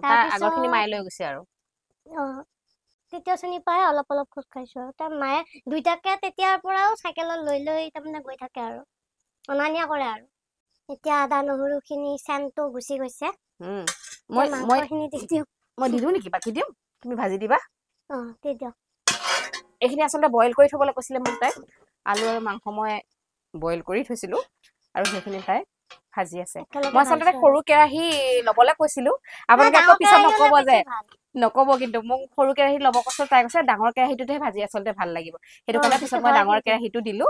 তাৰ তাৰপিছত আগৰখিনি মায়ে লৈ গৈছে আৰু তৃতীয় শ্ৰেণীৰ পৰাই অলপ অলপ খোজ কাঢ়িছো আৰু তাৰ মায়ে দুইটাকে তেতিয়াৰ পৰাও চাইকেলত লৈ লৈ তাৰমানে গৈ থাকে আৰু অনা নিয়া কৰে আৰু এতিয়া আদা নহৰু খিনি চেনটো গুচি গৈছে মই মই মাংসখিনি দি দিওঁ মই দি দিওঁ নেকি বাকি দিম তুমি ভাজি দিবা দি দিয়ক এইখিনি আচলতে বইল কৰি থবলৈ কৈছিলে মোক তাই আলু আৰু মাংস মই বইল কৰি থৈছিলো আৰু সেইখিনি তাই ভাজি আছে মই আচলতে সৰু কেৰাহী ল'বলৈ কৈছিলো আপোনালোকে আকৌ পিছত নকব যে নকব কিন্তু মোক সৰু কেৰাহী ল'ব কৈছে তাই কৈছে ডাঙৰ কেৰাহীটোতহে ভাজি আচলতে ভাল লাগিব সেইটো কাৰণে পিছত মই ডাঙৰ কেৰাহীটো দিলো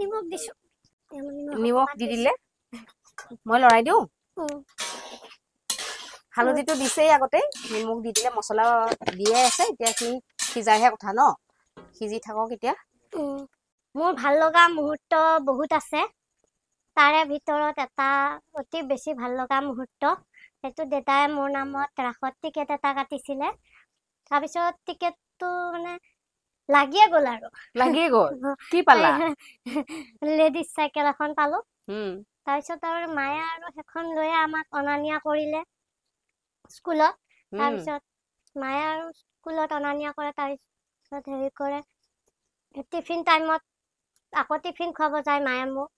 নিমখ দিছো নিমখ দি দিলে মই লৰাই দিওঁ হালধিটো দিছেই আগতে নিমখ দি দিলে মছলা দিয়ে আছে এতিয়া কি সিজাইহে কথা ন সিজি থাকক এতিয়া মোৰ ভাল লগা মুহূৰ্ত বহুত আছে তাৰে ভিতৰত এটা অতি বেছি ভাল লগা মুহূৰ্ত সেইটো দেউতাই মোৰ নামত ৰাসত টিকেট এটা কাটিছিলে তাৰপিছত টিকেটটো মানে লাগিয়ে গ'ল আৰু লাগিয়ে গ'ল কি পালা লেডিজ চাইকেল এখন পালো তাৰপিছত আৰু মায়ে আৰু সেইখন লৈ আমাক অনা নিয়া কৰিলে স্কুলত তাৰপিছত মায়ে আৰু স্কুলত অনা নিয়া কৰে তাৰপিছত হেৰি কৰে টিফিন টাইমত আকৌ টিফিন খুৱাব যায় মায়ে মোক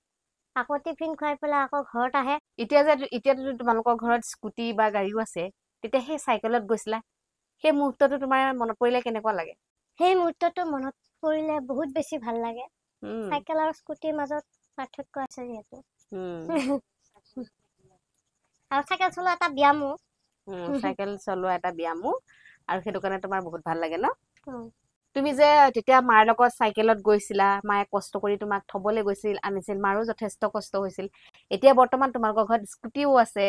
আকৌ টিফিন খুৱাই পেলাই আকৌ ঘৰত আহে এতিয়াতো তোমালোকৰ ঘৰত স্কুটি বা গাড়ীও আছে তেতিয়া সেই চাইকেলত গৈছিলা সেই মুহূৰ্তটো তোমাৰ মনত পৰিলে কেনেকুৱা লাগে সেই মুহূৰ্তটো মনত পৰিলে বহুত বেছি ভাল লাগে চাইকেল আৰু স্কুটিৰ মাজত পাৰ্থক্য আছে যিহেতু আৰু চাইকেল চলোৱা এটা ব্যায়ামো চাইকেল চলোৱা এটা ব্যায়ামো আৰু সেইটো কাৰণে তোমাৰ বহুত ভাল লাগে ন তুমি যে তেতিয়া মাৰ লগত চাইকেলত গৈছিলা মায়ে কষ্ট কৰি তোমাক থবলৈ গৈছিল আনিছিল মাৰো যথেষ্ট কষ্ট হৈছিল এতিয়া বৰ্তমান তোমালোকৰ ঘৰত স্কুটিও আছে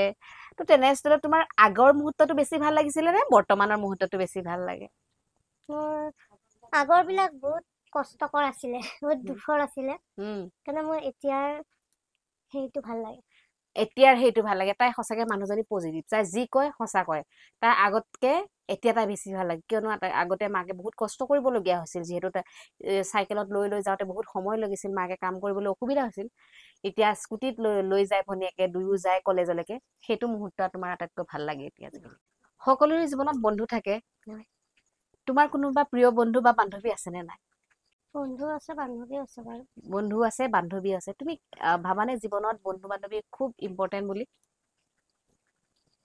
তো তেনেস্থলত তোমাৰ আগৰ মুহূৰ্তটো বেছি ভাল লাগিছিলে নে বৰ্তমানৰ মুহূৰ্তটো বেছি ভাল লাগে আগৰ বিলাক বহুত কষ্টকৰ আছিলে বহুত দুখৰ আছিলে কাৰণে মোৰ এতিয়াৰ সেইটো ভাল লাগে এতিয়াৰ সেইটো ভাল লাগে তাই সঁচাকে মানুহজনী পজিটিভ তাই যি কয় সঁচা কয় তাই আগতকে এতিয়া তাই বেছি ভাল লাগে কিয়নো আগতে মাকে বহুত কষ্ট কৰিবলগীয়া হৈছিল যিহেতু তাই চাইকেলত লৈ লৈ যাওঁতে বহুত সময় লাগিছিল মাকে কাম কৰিবলৈ অসুবিধা হৈছিল এতিয়া স্কুটিত লৈ যায় ভনীয়েকে দুয়ো যায় কলেজলৈকে সেইটো মুহূৰ্ত তোমাৰ আটাইতকৈ ভাল লাগে এতিয়া সকলোৰে জীৱনত বন্ধু থাকে তোমাৰ কোনোবা প্ৰিয় বন্ধু বা বান্ধৱী আছে নে নাই বন্ধু আছে বান্ধৱী আছে বাৰু বন্ধু আছে বান্ধৱী আছে তুমি ভাবানে জীৱনত বন্ধু বান্ধৱী খুব ইম্পৰ্টেন্ট বুলি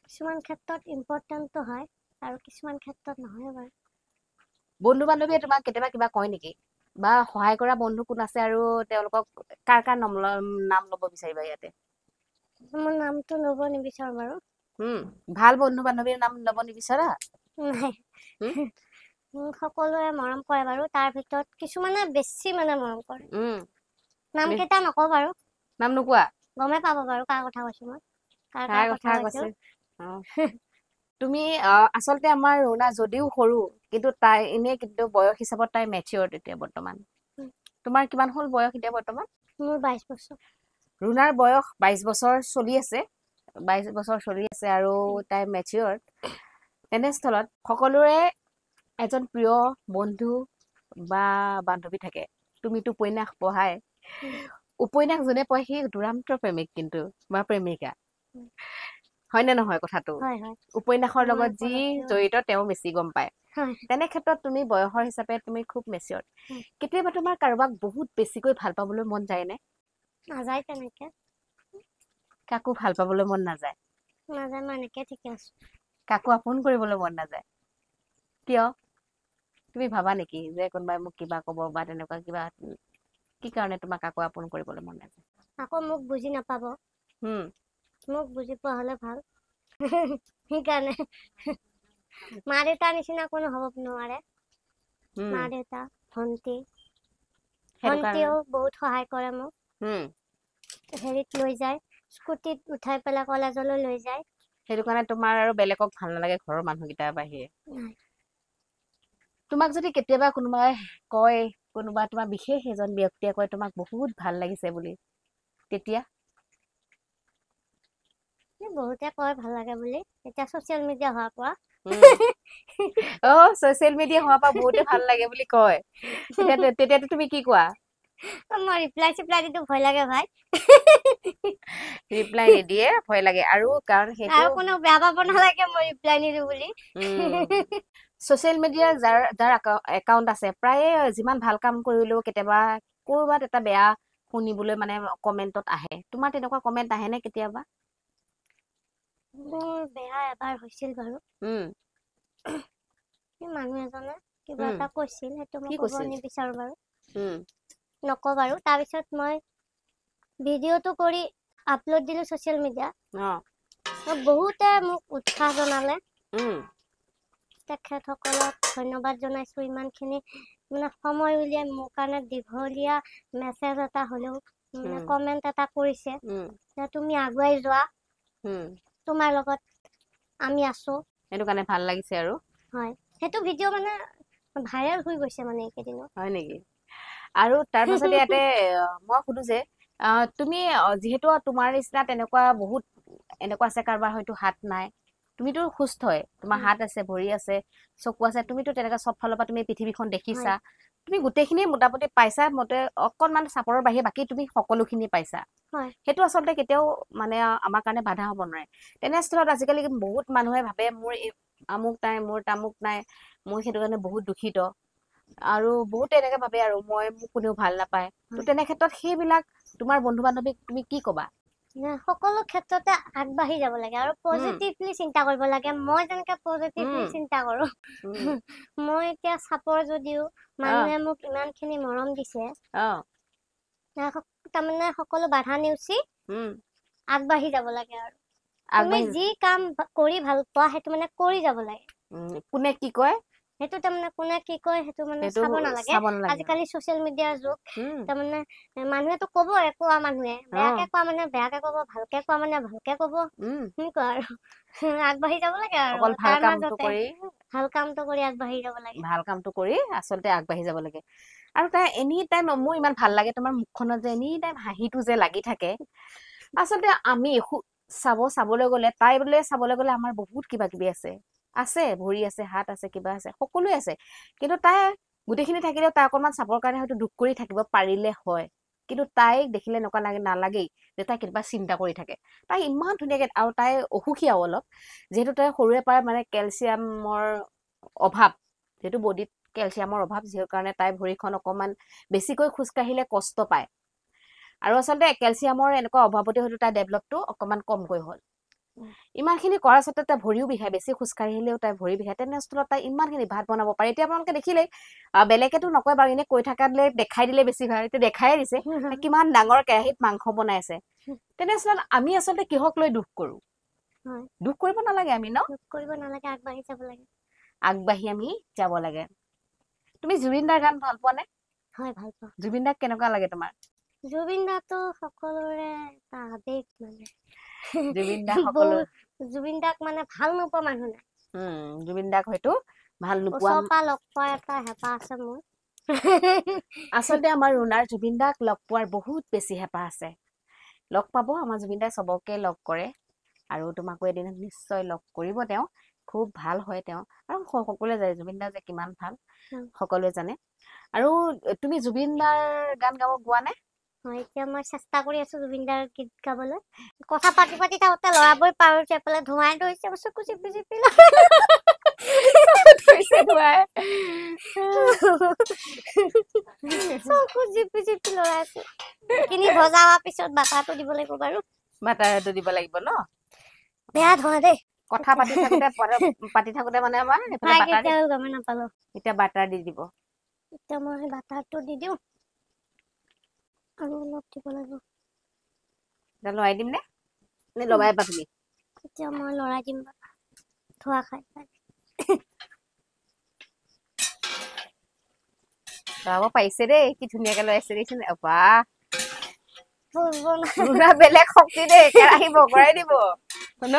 কিছুমান ক্ষেত্ৰত ইম্পৰ্টেন্টটো হয় আৰু কিছুমান ক্ষেত্ৰত নহয় বাৰু বন্ধু বান্ধৱীয়ে তোমাক কেতিয়াবা কিবা কয় নেকি বা সহায় কৰা বন্ধু কোন আছে আৰু তেওঁলোকক কাৰ নাম ল'ব বিচাৰিবা ইয়াতে মোৰ নামটো ল'ব নিবিচাৰো বাৰু ভাল বন্ধু বান্ধৱীৰ নাম ল'ব নিবিচাৰা নাই সকলোৱে মৰম কৰে বাৰু তাৰ ভিতৰত কিছুমানে বেছি মানে মৰম কৰে নাম কেইটা নকওঁ বাৰু নাম নোকোৱা গমে পাব বাৰু কাৰ কথা কৈছো মই কাৰ কথা কৈছো তুমি আচলতে আমাৰ ৰুণা যদিও সৰু কিন্তু তাই এনে কিন্তু বয়স হিচাপত তাই মেচিয়ৰ এতিয়া বৰ্তমান তোমাৰ কিমান হ'ল বয়স এতিয়া বৰ্তমান মোৰ 22 বছৰ ৰুণাৰ বয়স 22 বছৰ চলি আছে 22 বছৰ চলি আছে আৰু তাই মেচিয়ৰ তেনেস্থলত সকলোৰে এজন প্ৰিয় বন্ধু বা বান্ধৱী থাকে তুমিতো উপন্যাস পঢ়াই উপন্যাস যোনে পঢ়ে সি দুৰান্ত প্ৰেমিক কিন্তু বা প্ৰেমিকা হয় নে নহয় কথাটো উপন্যাসৰ লগত যি জড়িত তেওঁ বেছি গম পায় তেনে ক্ষেত্ৰত তুমি বয়সৰ হিচাপে তুমি খুব মেচিয়ৰ কেতিয়াবা তোমাৰ কাৰোবাক বহুত বেছিকৈ ভাল পাবলৈ মন যায় নে নাযায় তেনেকে কাকো ভাল পাবলৈ মন নাযায় মই এনেকে ঠিকে আছো কাকো আপোন কৰিবলৈ মন নাযায় কিয় তুমি ভাবা নেকি যে কোনোবাই মোক কিবা ক'ব বা তেনেকুৱা কিবা কি কাৰণে তোমাক কাকো আপোন কৰিবলৈ মন নাযায় আকৌ মোক বুজি নাপাব মোক বুজি পোৱা হলে ভাল সেইকাৰণে মা দেউতাৰ নিচিনা কোনো হ'ব নোৱাৰে মা দেউতা ভন্টিও বহুত সহায় কৰে মোক হেৰিত লৈ যায় স্কুটিত উঠাই পেলাই কলেজলৈ লৈ যায় সেইটো কাৰণে তোমাৰ আৰু বেলেগক ভাল নালাগে ঘৰৰ মানুহকেইটাৰ বাহিৰে তোমাক যদি কেতিয়াবা কোনোবাই কয় কোনোবা তোমাৰ বিশেষ এজন ব্যক্তিয়ে কয় তোমাক বহুত ভাল লাগিছে বুলি তেতিয়া বহুতে কয় ভাল লাগে বুলি এতিয়া ছচিয়েল মিডিয়া হোৱাৰ পৰা ছচিয়েল মিডিয়া হোৱাৰ পৰা বহুতে ভাল লাগে বুলি কয় তেতিয়াতো তুমি কি কোৱা মই ৰিপ্লাই চিপ্লাই দিতো ভয় লাগে ভাই ৰিপ্লাই নিদিয়ে ভয় লাগে আৰু কাৰণ আৰু সেইটো কোনো বেয়া পাব নালাগে মই ৰিপ্লাই নিদো বুলি ছচিয়েল মিডিয়াৰ যাৰ একাউণ্ট আছে প্ৰায়ে যিমান ভাল কাম কৰিলেও কেতিয়াবা ক'ৰবাত এটা বেয়া শুনিবলৈ মানে কমেণ্টত আহে তোমাৰ তেনেকুৱা কমেণ্ট আহে নে কেতিয়াবা মোৰ বেয়া এবাৰ হৈছিল বাৰু মানুহ এজনে কিবা এটা কৈছিল সেইটো মই ক'ব নিবিচাৰো বাৰু নকওঁ বাৰু তাৰপিছত মই ভিডিঅ'টো কৰি আপলোড দিলো ছচিয়েল মিডিয়া বহুতে মোক উৎসাহ জনালে তেখেতসকলক ধন্যবাদ জনাইছো ইমানখিনি মানে সময় উলিয়াই মোৰ কাৰণে দীঘলীয়া মেছেজ এটা হলেও মানে কমেণ্ট এটা কৰিছে যে তুমি আগুৱাই যোৱা তোমাৰ লগত আমি আছো সেইটো কাৰণে ভাল লাগিছে আৰু হয় সেইটো ভিডিঅ' মানে ভাইৰেল হৈ গৈছে মানে এইকেইদিনত হয় নেকি আৰু তাৰ পাছতে ইয়াতে মই সুধো যে তুমি যিহেতু তোমাৰ নিচিনা তেনেকুৱা বহুত এনেকুৱা আছে কাৰোবাৰ হয়তো হাত নাই তুমিতো সুস্থই তোমাৰ হাত আছে ভৰি আছে চকু আছে তুমিতো তেনেকা সব ফালৰ পৰা তুমি পৃথিৱীখন দেখিছা তুমি গোটেইখিনি মোটামুটি পাইছা মতে অকনমান চাপৰৰ বাহিৰে বাকি তুমি সকলোখিনি পাইছা সেইটো আচলতে কেতিয়াও মানে আমাৰ কাৰণে বাধা হ'ব নোৱাৰে তেনেস্থলত আজিকালি বহুত মানুহে ভাবে মোৰ আমুক নাই মোৰ তামুক নাই মই সেইটো কাৰণে বহুত দুখিত আৰু বহুত এনেকে ভাবে আৰু মোক কোনেও ভাল নাপায় তো তেনে ক্ষেত্ৰত সেইবিলাক তোমাৰ বন্ধু বান্ধৱীক তুমি কি কবা সকলো ক্ষেত্ৰতে আগবাঢ়ি যাব লাগে আৰু পজিটিভলি চিন্তা কৰিব লাগে মই যেনেকে পজিটিভলি চিন্তা কৰো মই এতিয়া চাপৰ যদিও মানুহে মোক ইমানখিনি মৰম দিছে তাৰমানে সকলো বাধা নেওচি আগবাঢ়ি যাব লাগে আৰু তুমি যি কাম কৰি ভাল পোৱা সেইটো মানে কৰি যাব লাগে কোনে কি কয় সেইটো তাৰমানে কোনে কি কয় সেইটো মানে চাব নালাগে আজিকালি ছচিয়েল মিডিয়াৰ যুগ তাৰমানে মানুহেতো ক'ব কোৱা মানুহে বেয়াকে কোৱা মানে বেয়াকে ক'ব ভালকে কোৱা মানে ভালকে ক'ব সেনেকুৱা আৰু আগবাঢ়ি যাব লাগে আৰু অকল ভাল কামটো কৰি আগবাঢ়ি যাব লাগে ভাল কামটো কৰি আচলতে আগবাঢ়ি যাব লাগে আৰু তাই এনি টাইম মোৰ ইমান ভাল লাগে তোমাৰ মুখখনত যে এনি টাইম হাঁহিটো যে লাগি থাকে আচলতে আমি চাবলৈ গ'লে তাই বোলে চাবলৈ গ'লে আমাৰ বহুত কিবা কিবি আছে ভৰি আছে হাত আছে কিবা আছে সকলোৱে আছে কিন্তু তাই গোটেইখিনি থাকিলেও তাই অকণমান চাবৰ কাৰণে হয়তো দুখ কৰি থাকিব পাৰিলে হয় কিন্তু তাইক দেখিলে এনেকুৱা নালাগেই যে তাই কেতিয়াবা চিন্তা কৰি থাকে তাই ইমান ধুনীয়াকে আৰু তাই অসুখীয়াও অলপ যিহেতু তাই সৰুৰে পৰাই মানে কেলছিয়ামৰ অভাৱ যিহেতু বডিত কেলছিয়ামৰ অভাৱ যিহৰ কাৰণে তাই ভৰিখন অকণমান বেছিকৈ খোজকাঢ়িলে কষ্ট পায় আৰু আচলতে কেলছিয়ামৰ এনেকুৱা অভাৱতে হয়তো তাই ডেভেলপটো অকণমান কমকৈ হ'ল ইমানখিনি কৰাৰ স্বত্তে তাই ভৰিও বিষায় বেছি খোজকাঢ়িলেও তাই ভৰি বিষায় তেনেস্থলত তাই ইমানখিনি ভাত বনাব পাৰে এতিয়া আপোনালোকে দেখিলেই বেলেগেতো নকয় বাৰু এনে কৈ থকালে দেখাই দিলে বেছি ভাল এতিয়া দেখাই দিছে কিমান ডাঙৰ কেৰাহীত মাংস বনাই আছে তেনেস্থলত আমি আচলতে কিহক লৈ দুখ কৰো দুখ কৰিব নালাগে আমি দুখ কৰিব নালাগে আগবাঢ়ি আমি যাব লাগে তুমি জুবিন দাৰ গান ভাল পোৱা নে হয় ভাল পাওঁ জুবিন দাক কেনেকুৱা লাগে তোমাৰ জুবিন দাটো সকলোৰে এটা আবেগ মানে জুবিন দাক মানে ভাল নোপোৱা মানুহ নাই জুবিন দাক হয়তো ভাল নোপোৱা ওচৰৰ পৰা লগ পোৱাৰ এটা হেঁপাহ আছে মোৰ আচলতে আমাৰ ৰুণাৰ জুবিন দাক লগ পোৱাৰ বহুত বেছি হেঁপাহ আছে লগ পাব আমাৰ জুবিন দাই চবকে লগ কৰে আৰু তোমাকো এদিন নিশ্চয় লগ কৰিব তেওঁ খুব ভাল হয় তেওঁ আৰু সকলোৱে জানে জুবিন দা যে কিমান ভাল সকলোৱে জানে আৰু তুমি জুবিন দাৰ গান গাব গোৱা নে এতিয়া মই চেষ্টা কৰি আছো জুবিন দাৰ গীত গাবলৈ কথা পাতি থাকোতে ল'ৰাবোৰ পাৰ চেপলে ধোঁৱাই ধৰিছে চকু চিপি চিপি চকু চিপি চিপি লৰাইছো কিনি ভজা হোৱাৰ পিছত বাটাৰটো দিব লাগিব বাৰু বাটাৰটো দিব লাগিব ন বেয়া ধোঁৱা দেই কথা পাতি থাকোতে মানে আমাৰ গমেই নাপালো এতিয়া বাটাৰ দি দিব এতিয়া মই বাটাৰটো দি দিওঁ আৰু অলপ দিব লাগিব লৰাই দিম নে লৰাই বা তুমি এতিয়া মই লৰাই দিম ধোঁৱা খাই লৰাব পাৰিছে দেই কি ধুনীয়াকে লৰাইছে দেখিছে বাহ ৰুণা বেলেগ শক্তি দেই কেৰাহী বগৰাই দিব ন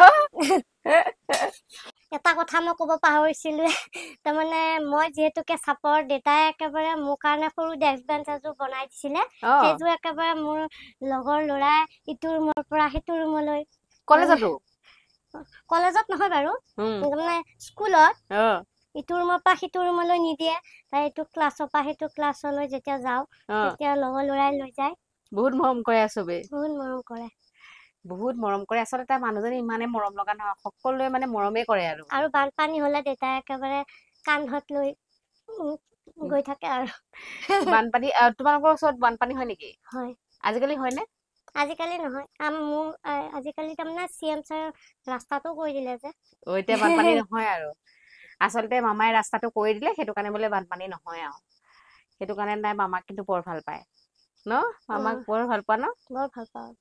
এটা কথা মই ক'ব পাহৰিছিলো তাৰমানে মই যিহেতুকে চাপৰ দেউতাই একেবাৰে মোৰ কাৰণে সৰু ডেস্ক বেঞ্চ এযোৰ বনাই দিছিলে সেইযোৰ একেবাৰে মোৰ লগৰ ল'ৰাই ইটো ৰুমৰ পৰা সিটো ৰুমলৈ কলেজতো কলেজত নহয় বাৰু উম তাৰমানে স্কুলত অ ইটো ৰুমৰ পৰা সিটো ৰুমলৈ নিদিয়ে তাই এইটো ক্লাছৰ পৰা সেইটো ক্লাছলৈ যেতিয়া যাওঁ অ তেতিয়া লগৰ ল'ৰাই লৈ যায় বহুত মৰম কৰে চবে বহুত মৰম কৰে বহুত মৰম কৰে আচলতে তাই মানুহজনী ইমানে মৰম লগা নহয় সকলোৱে মানে মৰমে কৰে আৰু বানপানী হলে দেউতাই একেবাৰে কান্ধত লৈ গৈ থাকে আৰু বানপানী তোমালোকৰ ওচৰত বানপানী হয় নেকি হয় আজিকালি হয়নে আজিকালি নহয় মোৰ আজিকালি তাৰমানে CM ছাৰ ৰাস্তাটো কৰি দিলে যে এতিয়া বানপানী নহয় আৰু আচলতে মামাই ৰাস্তাটো কৰি দিলে সেইটো কাৰণে বোলে বানপানী নহয় আৰু সেইটো কাৰণে তাই মামাক কিন্তু বৰ ভাল পায় ন মামাক বৰ ভাল পোৱা ন বৰ ভাল পাওঁ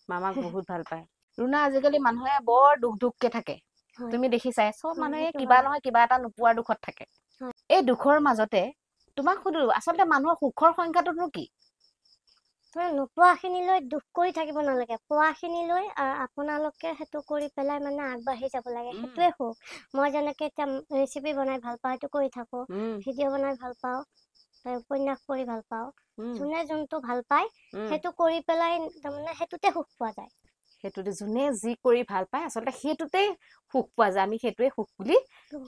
মামাক বহুত ভাল পায় ৰুনা আজিকালি মানুহে বৰ দুখকে থাকে হয় তুমি দেখিছাই চব হয়, মানুহে সেইটো কিবা হয়। নহয় কিবা এটা নোপোৱাৰ দুখত থাকে হয়। এই দুখৰ মাজতে তোমাক সুধো আচলতে মানুহৰ সুখৰ সংখ্যাটোনো কি নোপোৱাখিনিলৈ দুখ কৰি থাকিব নালাগে পোৱাখিনিলৈ আপোনালোকে সেইটো কৰি পেলাই মানে আগবাঢ়ি যাব লাগে সেইটোৱে সুখ মই যেনেকে এতিয়া ৰেচিপি বনাই ভাল পাওঁ সেইটো কৰি থাকো ভিডিঅ' বনাই ভাল পাওঁ উপন্যাস পঢ়ি ভাল পাওঁ যোনে যোনটো ভাল পায় সেইটো কৰি পেলাই তাৰমানে সেইটোতে সুখ পোৱা যায় সেইটোতে যোনে যি কৰি ভাল পায় আচলতে সেইটোতে সুখ পোৱা যায় আমি সেইটোৱে সুখ বুলি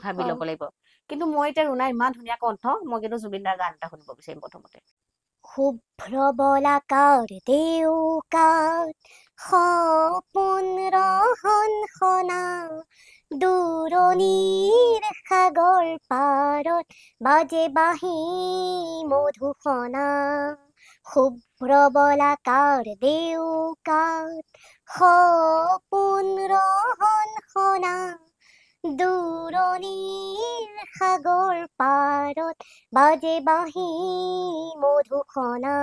ভাবি ল'ব লাগিব কিন্তু মই এতিয়া ৰুনা ইমান ধুনীয়া কণ্ঠ মই কিন্তু জুবিন দাৰ গান এটা শুনিব বিচাৰিম প্ৰথমতে শুভ্ৰ বলাকাৰ দেউকাত সপোন ৰহন সনা দূৰণিৰ সাগৰ পাৰত বাজে বাঁহী মধুসনা শুভ্ৰ বলাকাৰ দেউকাত সপোন ৰহন সনা দূৰণিৰ সাগৰ পাৰত বাজে বাঁহী মধুসনা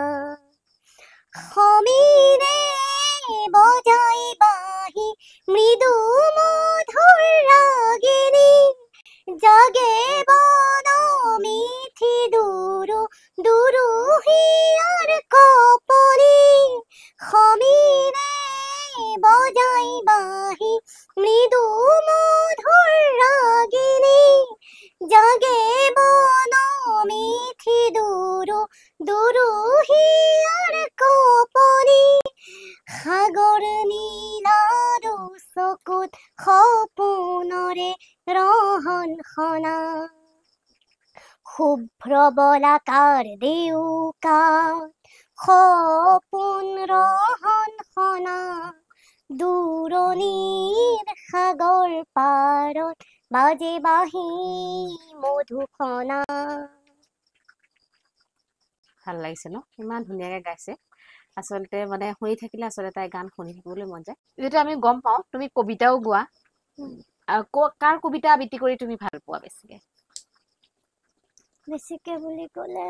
সমীৰে বজাই বাঁহী মৃদু মধুৰ ৰাগিনী জাগে বন মিঠি দুৰু হিয়াৰ কপনি সমীৰে বজাই বাঁহী মৃদু মধুৰ ৰাগিনী জাগে বন মিঠি দুৰু হিয়াৰ কপনি সাগৰ নীলাৰু চকুত সপোনৰে ৰহন সনা শুভ্ৰ বলাকাৰ দেউকাত সপোন ৰহন সনা দূৰণিৰ সাগৰ পাৰত বাজে বাঁহী মধুসনা ভাল লাগিছে ন ইমান ধুনীয়াকে গাইছে আচলতে মানে শুনি থাকিলে আচলতে তাই গান শুনি থাকিবলৈ মন যায় যিহেতু আমি গম পাওঁ তুমি কবিতাও গোৱা কাৰ কবিতা আবৃত্তি কৰি তুমি ভাল পোৱা বেছিকে বুলি ক'লে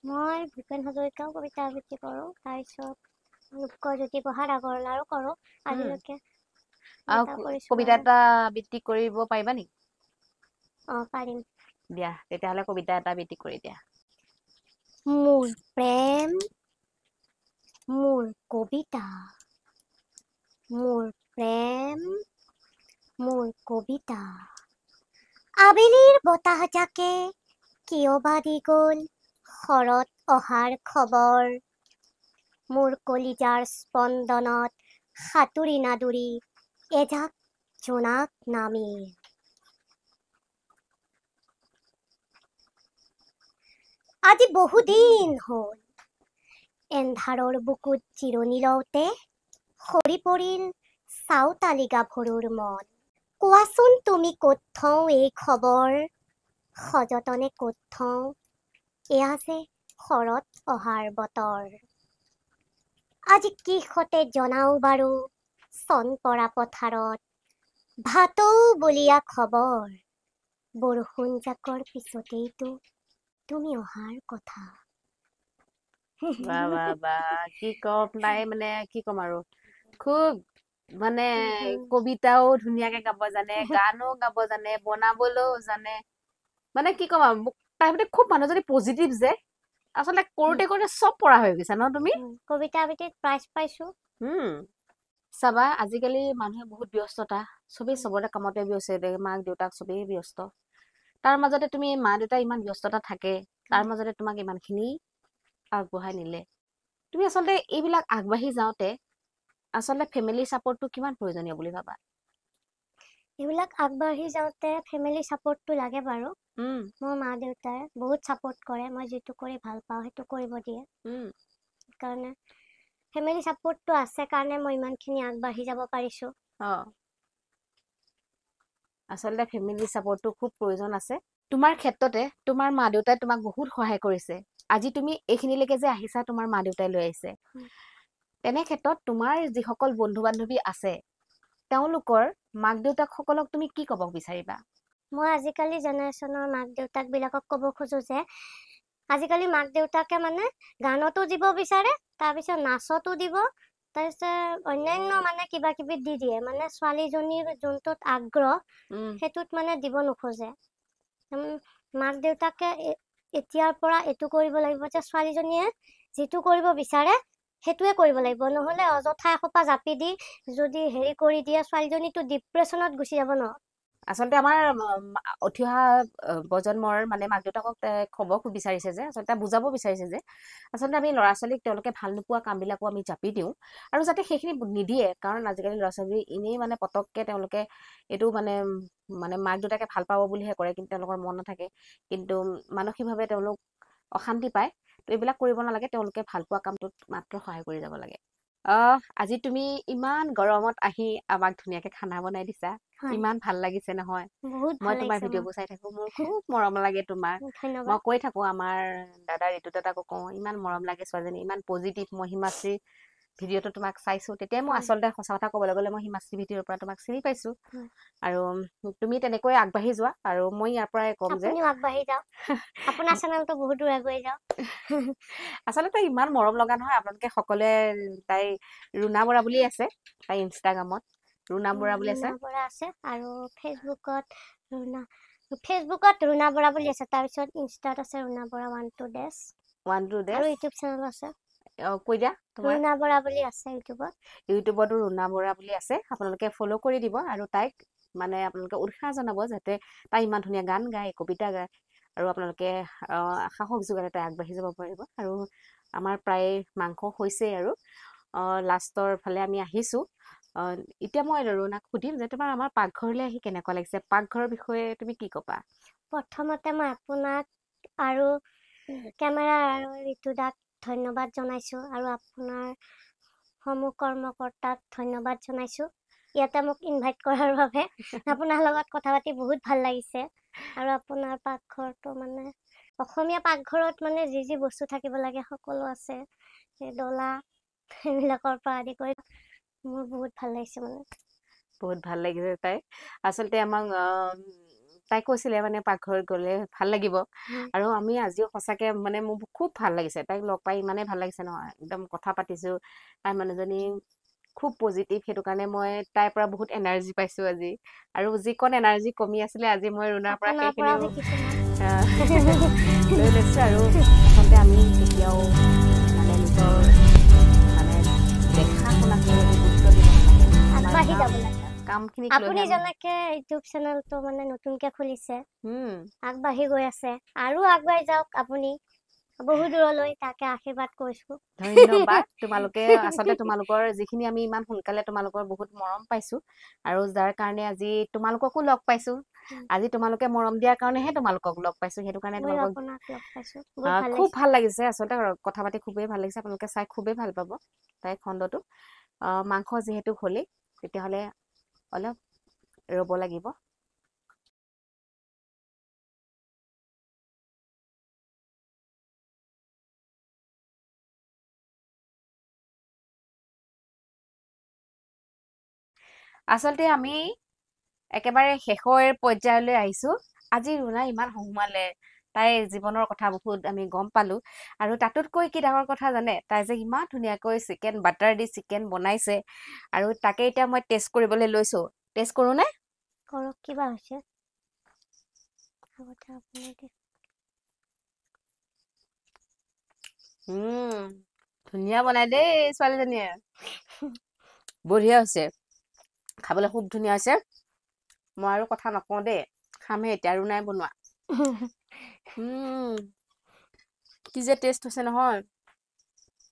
মই ভূপেন হাজৰিকাও কবিতা আবৃত্তি কৰোঁ তাৰপিছত ৰূপকজ্যোতি প্ৰসাদ আগৰৱালাৰো কৰোঁ আজিলৈকে কবিতা এটা আবৃত্তি কৰিব পাৰিবা নেকি পাৰিম দিয়া তেতিয়াহ'লে কবিতা এটা আবৃত্তি কৰি দিয়া মোৰ প্ৰেম মোৰ কবিতা মোৰ প্ৰেম মোৰ কবিতা আবেলিৰ বতাহজাকে কিয় বা দি গ'ল শৰত অহাৰ খবৰ মোৰ কলিজাৰ স্পন্দনত সাঁতুৰি নাদুৰি এজাক জোনাক নামি আজি বহুদিন হ'ল এন্ধাৰৰ বুকুত জিৰণি লওঁতে সৰি পৰিল চাওতালি গাভৰুৰ মন কোৱাচোন তুমি ক'ত থওঁ এই খবৰ সযতনে ক'ত থওঁ এয়া যে শৰত অহাৰ বতৰ আজি কিসতে জনাও বাৰু চন পৰা পথাৰত ভাটৌ বলিয়া খবৰ বৰষুণ জাকৰ পিছতেইতো তুমি অহাৰ কথা বা কি কম নাই মানে কি কম আৰু খুব মানে কবিতাও ধুনীয়াকে গাব জানে গানো গাব জানে বনাবলৈও জানে মানে কি কম আৰু তাই মানে খুব মানুহজনী পজিটিভ যে আচলতে কৰোতে কৰোতে চব পৰা হৈ গৈছা ন তুমি কবিতা আবৃত্তিত প্ৰাইজ পাইছো চাবা আজিকালি মানুহে বহুত ব্যস্ততা চবেই চবৰে কামতে ব্যস্ত মাক দেউতাক চবেই ব্যস্ত তাৰ মাজতে তুমি মা দেউতা ইমান ব্যস্ততা থাকে তাৰ মাজতে তোমাক ইমানখিনি আগবঢ়াই নিলে তুমি আচলতে এইবিলাক আগবাঢ়ি যাওঁতে আচলতে ফেমিলি সাপোৰ্টটো কিমান প্ৰয়োজনীয় বুলি ভাবা এইবিলাক আগবাঢ়ি যাওঁতে ফেমিলি ছাপৰ্টটো লাগে বাৰু। মোৰ মা দেউতাই বহুত ছাপৰ্ট কৰে, মই যিটো কৰি ভাল পাওঁ সেইটো কৰিব দিয়ে। সেইকাৰণে ফেমিলি ছাপৰ্টটো আছে কাৰণে মই ইমানখিনি আগবাঢ়ি যাব পাৰিছোঁ। আচলতে ফেমিলি ছাপৰ্টটো খুব প্ৰয়োজন আছে। তোমাৰ ক্ষেত্ৰতে তোমাৰ মা দেউতাই তোমাক বহুত সহায় কৰিছে। আজি তুমি এইখিনিলৈকে যে আহিছা তোমাৰ মা দেউতাই লৈ আহিছে। তেনে ক্ষেত্ৰত তোমাৰ যিসকল বন্ধু বান্ধৱী আছে তেওঁলোকৰ মাক দেউতাক সকলক তুমি কি ক'ব বিচাৰিবা? মই আজিকালি জেনেৰেশ্যনৰ মাক দেউতাক বিলাকক ক'ব খোজো যে আজিকালি মাক দেউতাকে মানে গানতো দিব বিচাৰে, তাৰপিছত নাচতো দিব, তাৰপিছত অন্যান্য মানে কিবা কিবি দি দিয়ে। মানে ছোৱালীজনীৰ যোনটোত আগ্ৰহ সেইটোত মানে দিব নোখোজে। মাক দেউতাকে এতিয়াৰ পৰা এইটো কৰিব লাগিব যে ছোৱালীজনীয়ে যিটো কৰিব বিচাৰে সেইটোৱে কৰিব লাগিব, নহ'লে অযথা এসোপা জাপি দি যদি হেৰি কৰি দিয়ে ছোৱালীজনীটো ডিপ্ৰেশ্যনত গুচি যাব ন। আচলতে আমাৰ উঠি অহা প্ৰজন্মৰ মানে মাক দেউতাকক ক'ব বিচাৰিছে যে আচলতে বুজাব বিচাৰিছে যে আচলতে আমি ল'ৰা ছোৱালীক তেওঁলোকে ভাল নোপোৱা কামবিলাকো আমি জাপি দিওঁ আৰু যাতে সেইখিনি নিদিয়ে। কাৰণ আজিকালি ল'ৰা ছোৱালী এনেই মানে পতককে তেওঁলোকে এইটো মানে মাক দেউতাকে ভাল পাব বুলিহে কৰে, কিন্তু তেওঁলোকৰ মন নাথাকে, কিন্তু মানসিকভাৱে তেওঁলোক অশান্তি পায়। তো এইবিলাক কৰিব নালাগে, তেওঁলোকে ভাল পোৱা কামটোত মাত্ৰ সহায় কৰি যাব লাগে। আজি তুমি ইমান গৰমত আহি আমাক ধুনীয়াকে খানা বনাই দিছা, ইমান ভাল লাগিছে নহয়। মই তোমাৰ ভিডিঅ'বোৰ চাই থাকো, মোৰ খুব মৰম লাগে তোমাৰ। মই কৈ থাকো আমাৰ দাদা ঋতু দাদাকো কওঁ ইমান মৰম লাগে ছোৱালীজনী, ইমান পজিটিভ। মই হিমাশ্ৰী ভিডিঅ'টো তোমাক চাইছো, তেতিয়াই মই আচলতে সঁচা কথা ক'বলৈ গ'লে মই হিমাশ্ৰী ভিডিঅ'ৰ পৰা তোমাক চিনি পাইছো। আৰু তুমি তেনেকৈ আগবাঢ়ি যোৱা, আৰু মই ইয়াৰ পৰাই ক'ম যে আপুনিও আগবাঢ়ি যাওক, আপোনাৰ চেনেলটো বহুত দূৰ আগুৱাই যাওক। আচলতে ইমান মৰম লগা নহয় আপোনালোকে সকলোৱে। তাই ৰুণা বৰা বুলি আছে, তাই ইনষ্টাগ্ৰামত ৰুণা বৰা বুলি আছে। আৰু ফেচবুকত ৰুণা বৰা বুলি আছে, তাৰপিছত ইনষ্টাত আছে ৰুণা বৰা 12 days আৰু ইউটিউব চেনেল আছে। কৈ দিয়া ৰুণা বৰা বুলি আছে ইউটিউবতো ৰুণা বৰা বুলি আছে, আপোনালোকে ফ'ল' কৰি দিব আৰু তাইক মানে আপোনালোকে উৎসাহ জনাব যাতে তাই ইমান ধুনীয়া গান গায়, কবিতা গায়, আৰু আপোনালোকে সাহস যোগালে তাই আগবাঢ়ি যাব পাৰিব। আৰু আমাৰ প্ৰায় মাংস হৈছেই আৰু লাষ্টৰ ফালে আমি আহিছো। এতিয়া মই ৰুণাক সুধিম যে তোমাৰ আমাৰ পাকঘৰলৈ আহি কেনেকুৱা লাগিছে, পাকঘৰৰ বিষয়ে তুমি কি ক'বা? প্ৰথমতে মই আপোনাক আৰু কেমেৰা আৰু ঋতু দাক ধন্যবাদ জনাইছো, আৰু আপোনাৰ সমূহ কৰ্মকৰ্তাক ধন্যবাদ জনাইছো ইয়াতে মোক ইনভাইট কৰাৰ বাবে। আপোনাৰ লগত কথা পাতি বহুত ভাল লাগিছে। আৰু আপোনাৰ পাকঘৰটো মানে অসমীয়া পাকঘৰত মানে যি যি বস্তু থাকিব লাগে সকলো আছে, ডলা এইবিলাকৰ পৰা আদি কৰি মোৰ বহুত ভাল লাগিছে। বহুত ভাল লাগিছে তাই। আচলতে আমাক তাই কৈছিলে মানে পাকঘৰত গ'লে ভাল লাগিব, আৰু আমি আজিও সঁচাকে মানে মোৰ খুব ভাল লাগিছে তাইক লগ পাই, ইমানেই ভাল লাগিছে নহয়। একদম কথা পাতিছো, তাই মানুহজনী খুব পজিটিভ, সেইটো কাৰণে মই তাইৰ পৰা বহুত এনাৰ্জি পাইছো আজি। আৰু যিকণ এনাৰ্জি কমি আছিলে আজি মই ৰুণাৰ পৰা সেইখিনি লৈ লৈছো। আৰু আচলতে আমি কেতিয়াও মানে নিজৰ মানে দেখা শুনা গুৰুত্ব দিব নালাগে, কামখিনি আপুনি যেনেকে ইউটিউব চেনেলটো মানে নতুনকে খুলিছে, আগবাঢ়ি গৈ আছে, আৰু আগবাঢ়ি যাওক আপুনি বহু দূৰলৈ, তাকে আশীৰ্বাদ কৰিছো। ধন্যবাদ। তোমালোকে আচলতে তোমালোকৰ যিখিনি আমি ইমান সোনকালে তোমালোকৰ বহুত মৰম পাইছো, আৰু যাৰ কাৰণে আজি তোমালোককো লগ পাইছো। আজি তোমালোকে মৰম দিয়াৰ কাৰণেহে তোমালোকক লগ পাইছো, সেইটো কাৰণে তোমালোকক খুব ভাল লাগিছে। আচলতে কথা পাতি খুবেই ভাল লাগিছে, আপোনালোকে চাই খুবেই ভাল পাব তাই খণ্ডটো। মাংস যিহেতু হ'লেই, তেতিয়াহ'লে অলপ ৰ'ব লাগিব। আচলতে আমি একেবাৰে শেষৰ পৰ্যায়লৈ আহিছো। আজি ৰুণা ইমান হঁহুৱালে, তাইৰ জীৱনৰ কথা বহুত আমি গম পালো। আৰু তাতোতকৈ কি ডাঙৰ কথা জানে, তাই যে ইমান ধুনীয়াকৈ চিকেন বাটাৰ দি চিকেন বনাইছে, আৰু তাকে এতিয়া মই টেষ্ট কৰিবলৈ লৈছো। টেষ্ট কৰো নে? কৰক, কিবা হৈছে। ধুনীয়া বনাই দেই ছোৱালীজনীয়ে, বঢ়িয়া হৈছে, খাবলৈ খুব ধুনীয়া হৈছে। মই আৰু কথা নকওঁ দেই, খামহে এতিয়া, আৰু নাই বনোৱা। কি যে টেষ্ট হৈছে নহয়।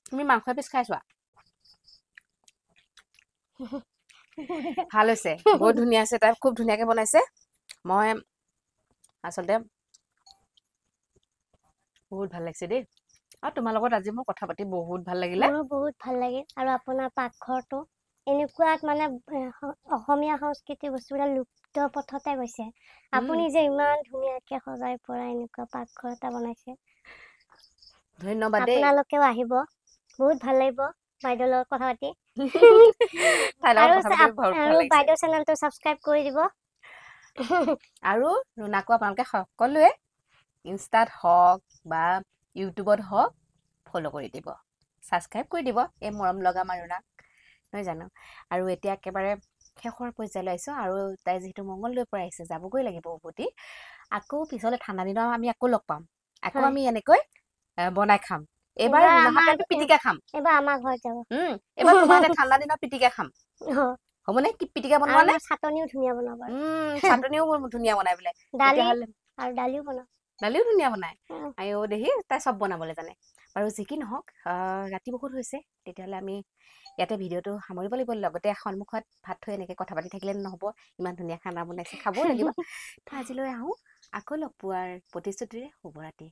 তুমি মাংস এপিচ খাই চোৱা। ভাল হৈছে বহুত ধুনীয়া হৈছে তাই খুব ধুনীয়াকে বনাইছে মই আচলতে বহুত ভাল লাগিছে দেই আৰু তোমাৰ লগত আজি মোৰ কথা পাতি বহুত ভাল লাগিলে মোৰো বহুত ভাল লাগিল আৰু আপোনাৰ পাকঘৰটো এনেকুৱা মানে অসমীয়া সংস্কৃতিৰ বস্তুবিলাক লুপ্ত পথতে গৈছে আপুনি যে ইমান ধুনীয়াকে সজাই পৰা এনেকুৱা পাকঘৰ এটা বনাইছে ধন্যবাদ দেই আপোনালোকেও আহিব বহুত ভাল লাগিব বাইদেউৰ লগত কথা পাতি তাইৰ লগত কথা পাতি বহুত ভাল আৰু লাগিছে বাইদেউ চেনেলটো ছাবস্ক্ৰাইব কৰি দিব আৰু ৰুণাকো আপোনালোকে সকলোৱে ইনষ্টাত হওক বা ইউটিউবত হওক ফ'ল' কৰি দিব ছাবস্ক্ৰাইব কৰি দিব এই মৰম লগা আমাৰ ৰুণাক নহয় জানো আৰু এতিয়া একেবাৰে শেষৰ পৰ্যায়লৈ আহিছোঁ আৰু তাই যিহেতু মংগলদৈৰ পৰা আহিছে যাবগৈ লাগিব উভতি আকৌ পিছলৈ ঠাণ্ডা দিনত আমি আকৌ লগ পাম আকৌ আমি এনেকৈ বনাই খাম এইবাৰ ৰুণাহাতৰ পিটিকা খাম এবাৰ আমাৰ ঘৰত যাব এইবাৰ তোমাৰ ঠাণ্ডা দিনত পিটিকা খাম হ'বনে কি পিটিকা বনোৱা নে চাটনিও ধুনীয়া বনাব চাটনিও ধুনীয়া বনাই বোলে তেতিয়াহ'লে আৰু দালিও বনাব দালিও ধুনীয়া বনাই আইও দেহি তাই চব বনাবলৈ জানে বাৰু যি কি নহওক ৰাতি বহুত হৈছে তেতিয়াহ'লে আমি ইয়াতে ভিডিঅ'টো সামৰিব লাগিব লগতে সন্মুখত ভাত থৈ এনেকৈ কথা পাতি থাকিলে নহ'ব ইমান ধুনীয়া খানা বনাইছে খাবও লাগিব আজিলৈ আহোঁ আকৌ লগ পোৱাৰ প্ৰতিশ্ৰুতিৰে শুভৰাতি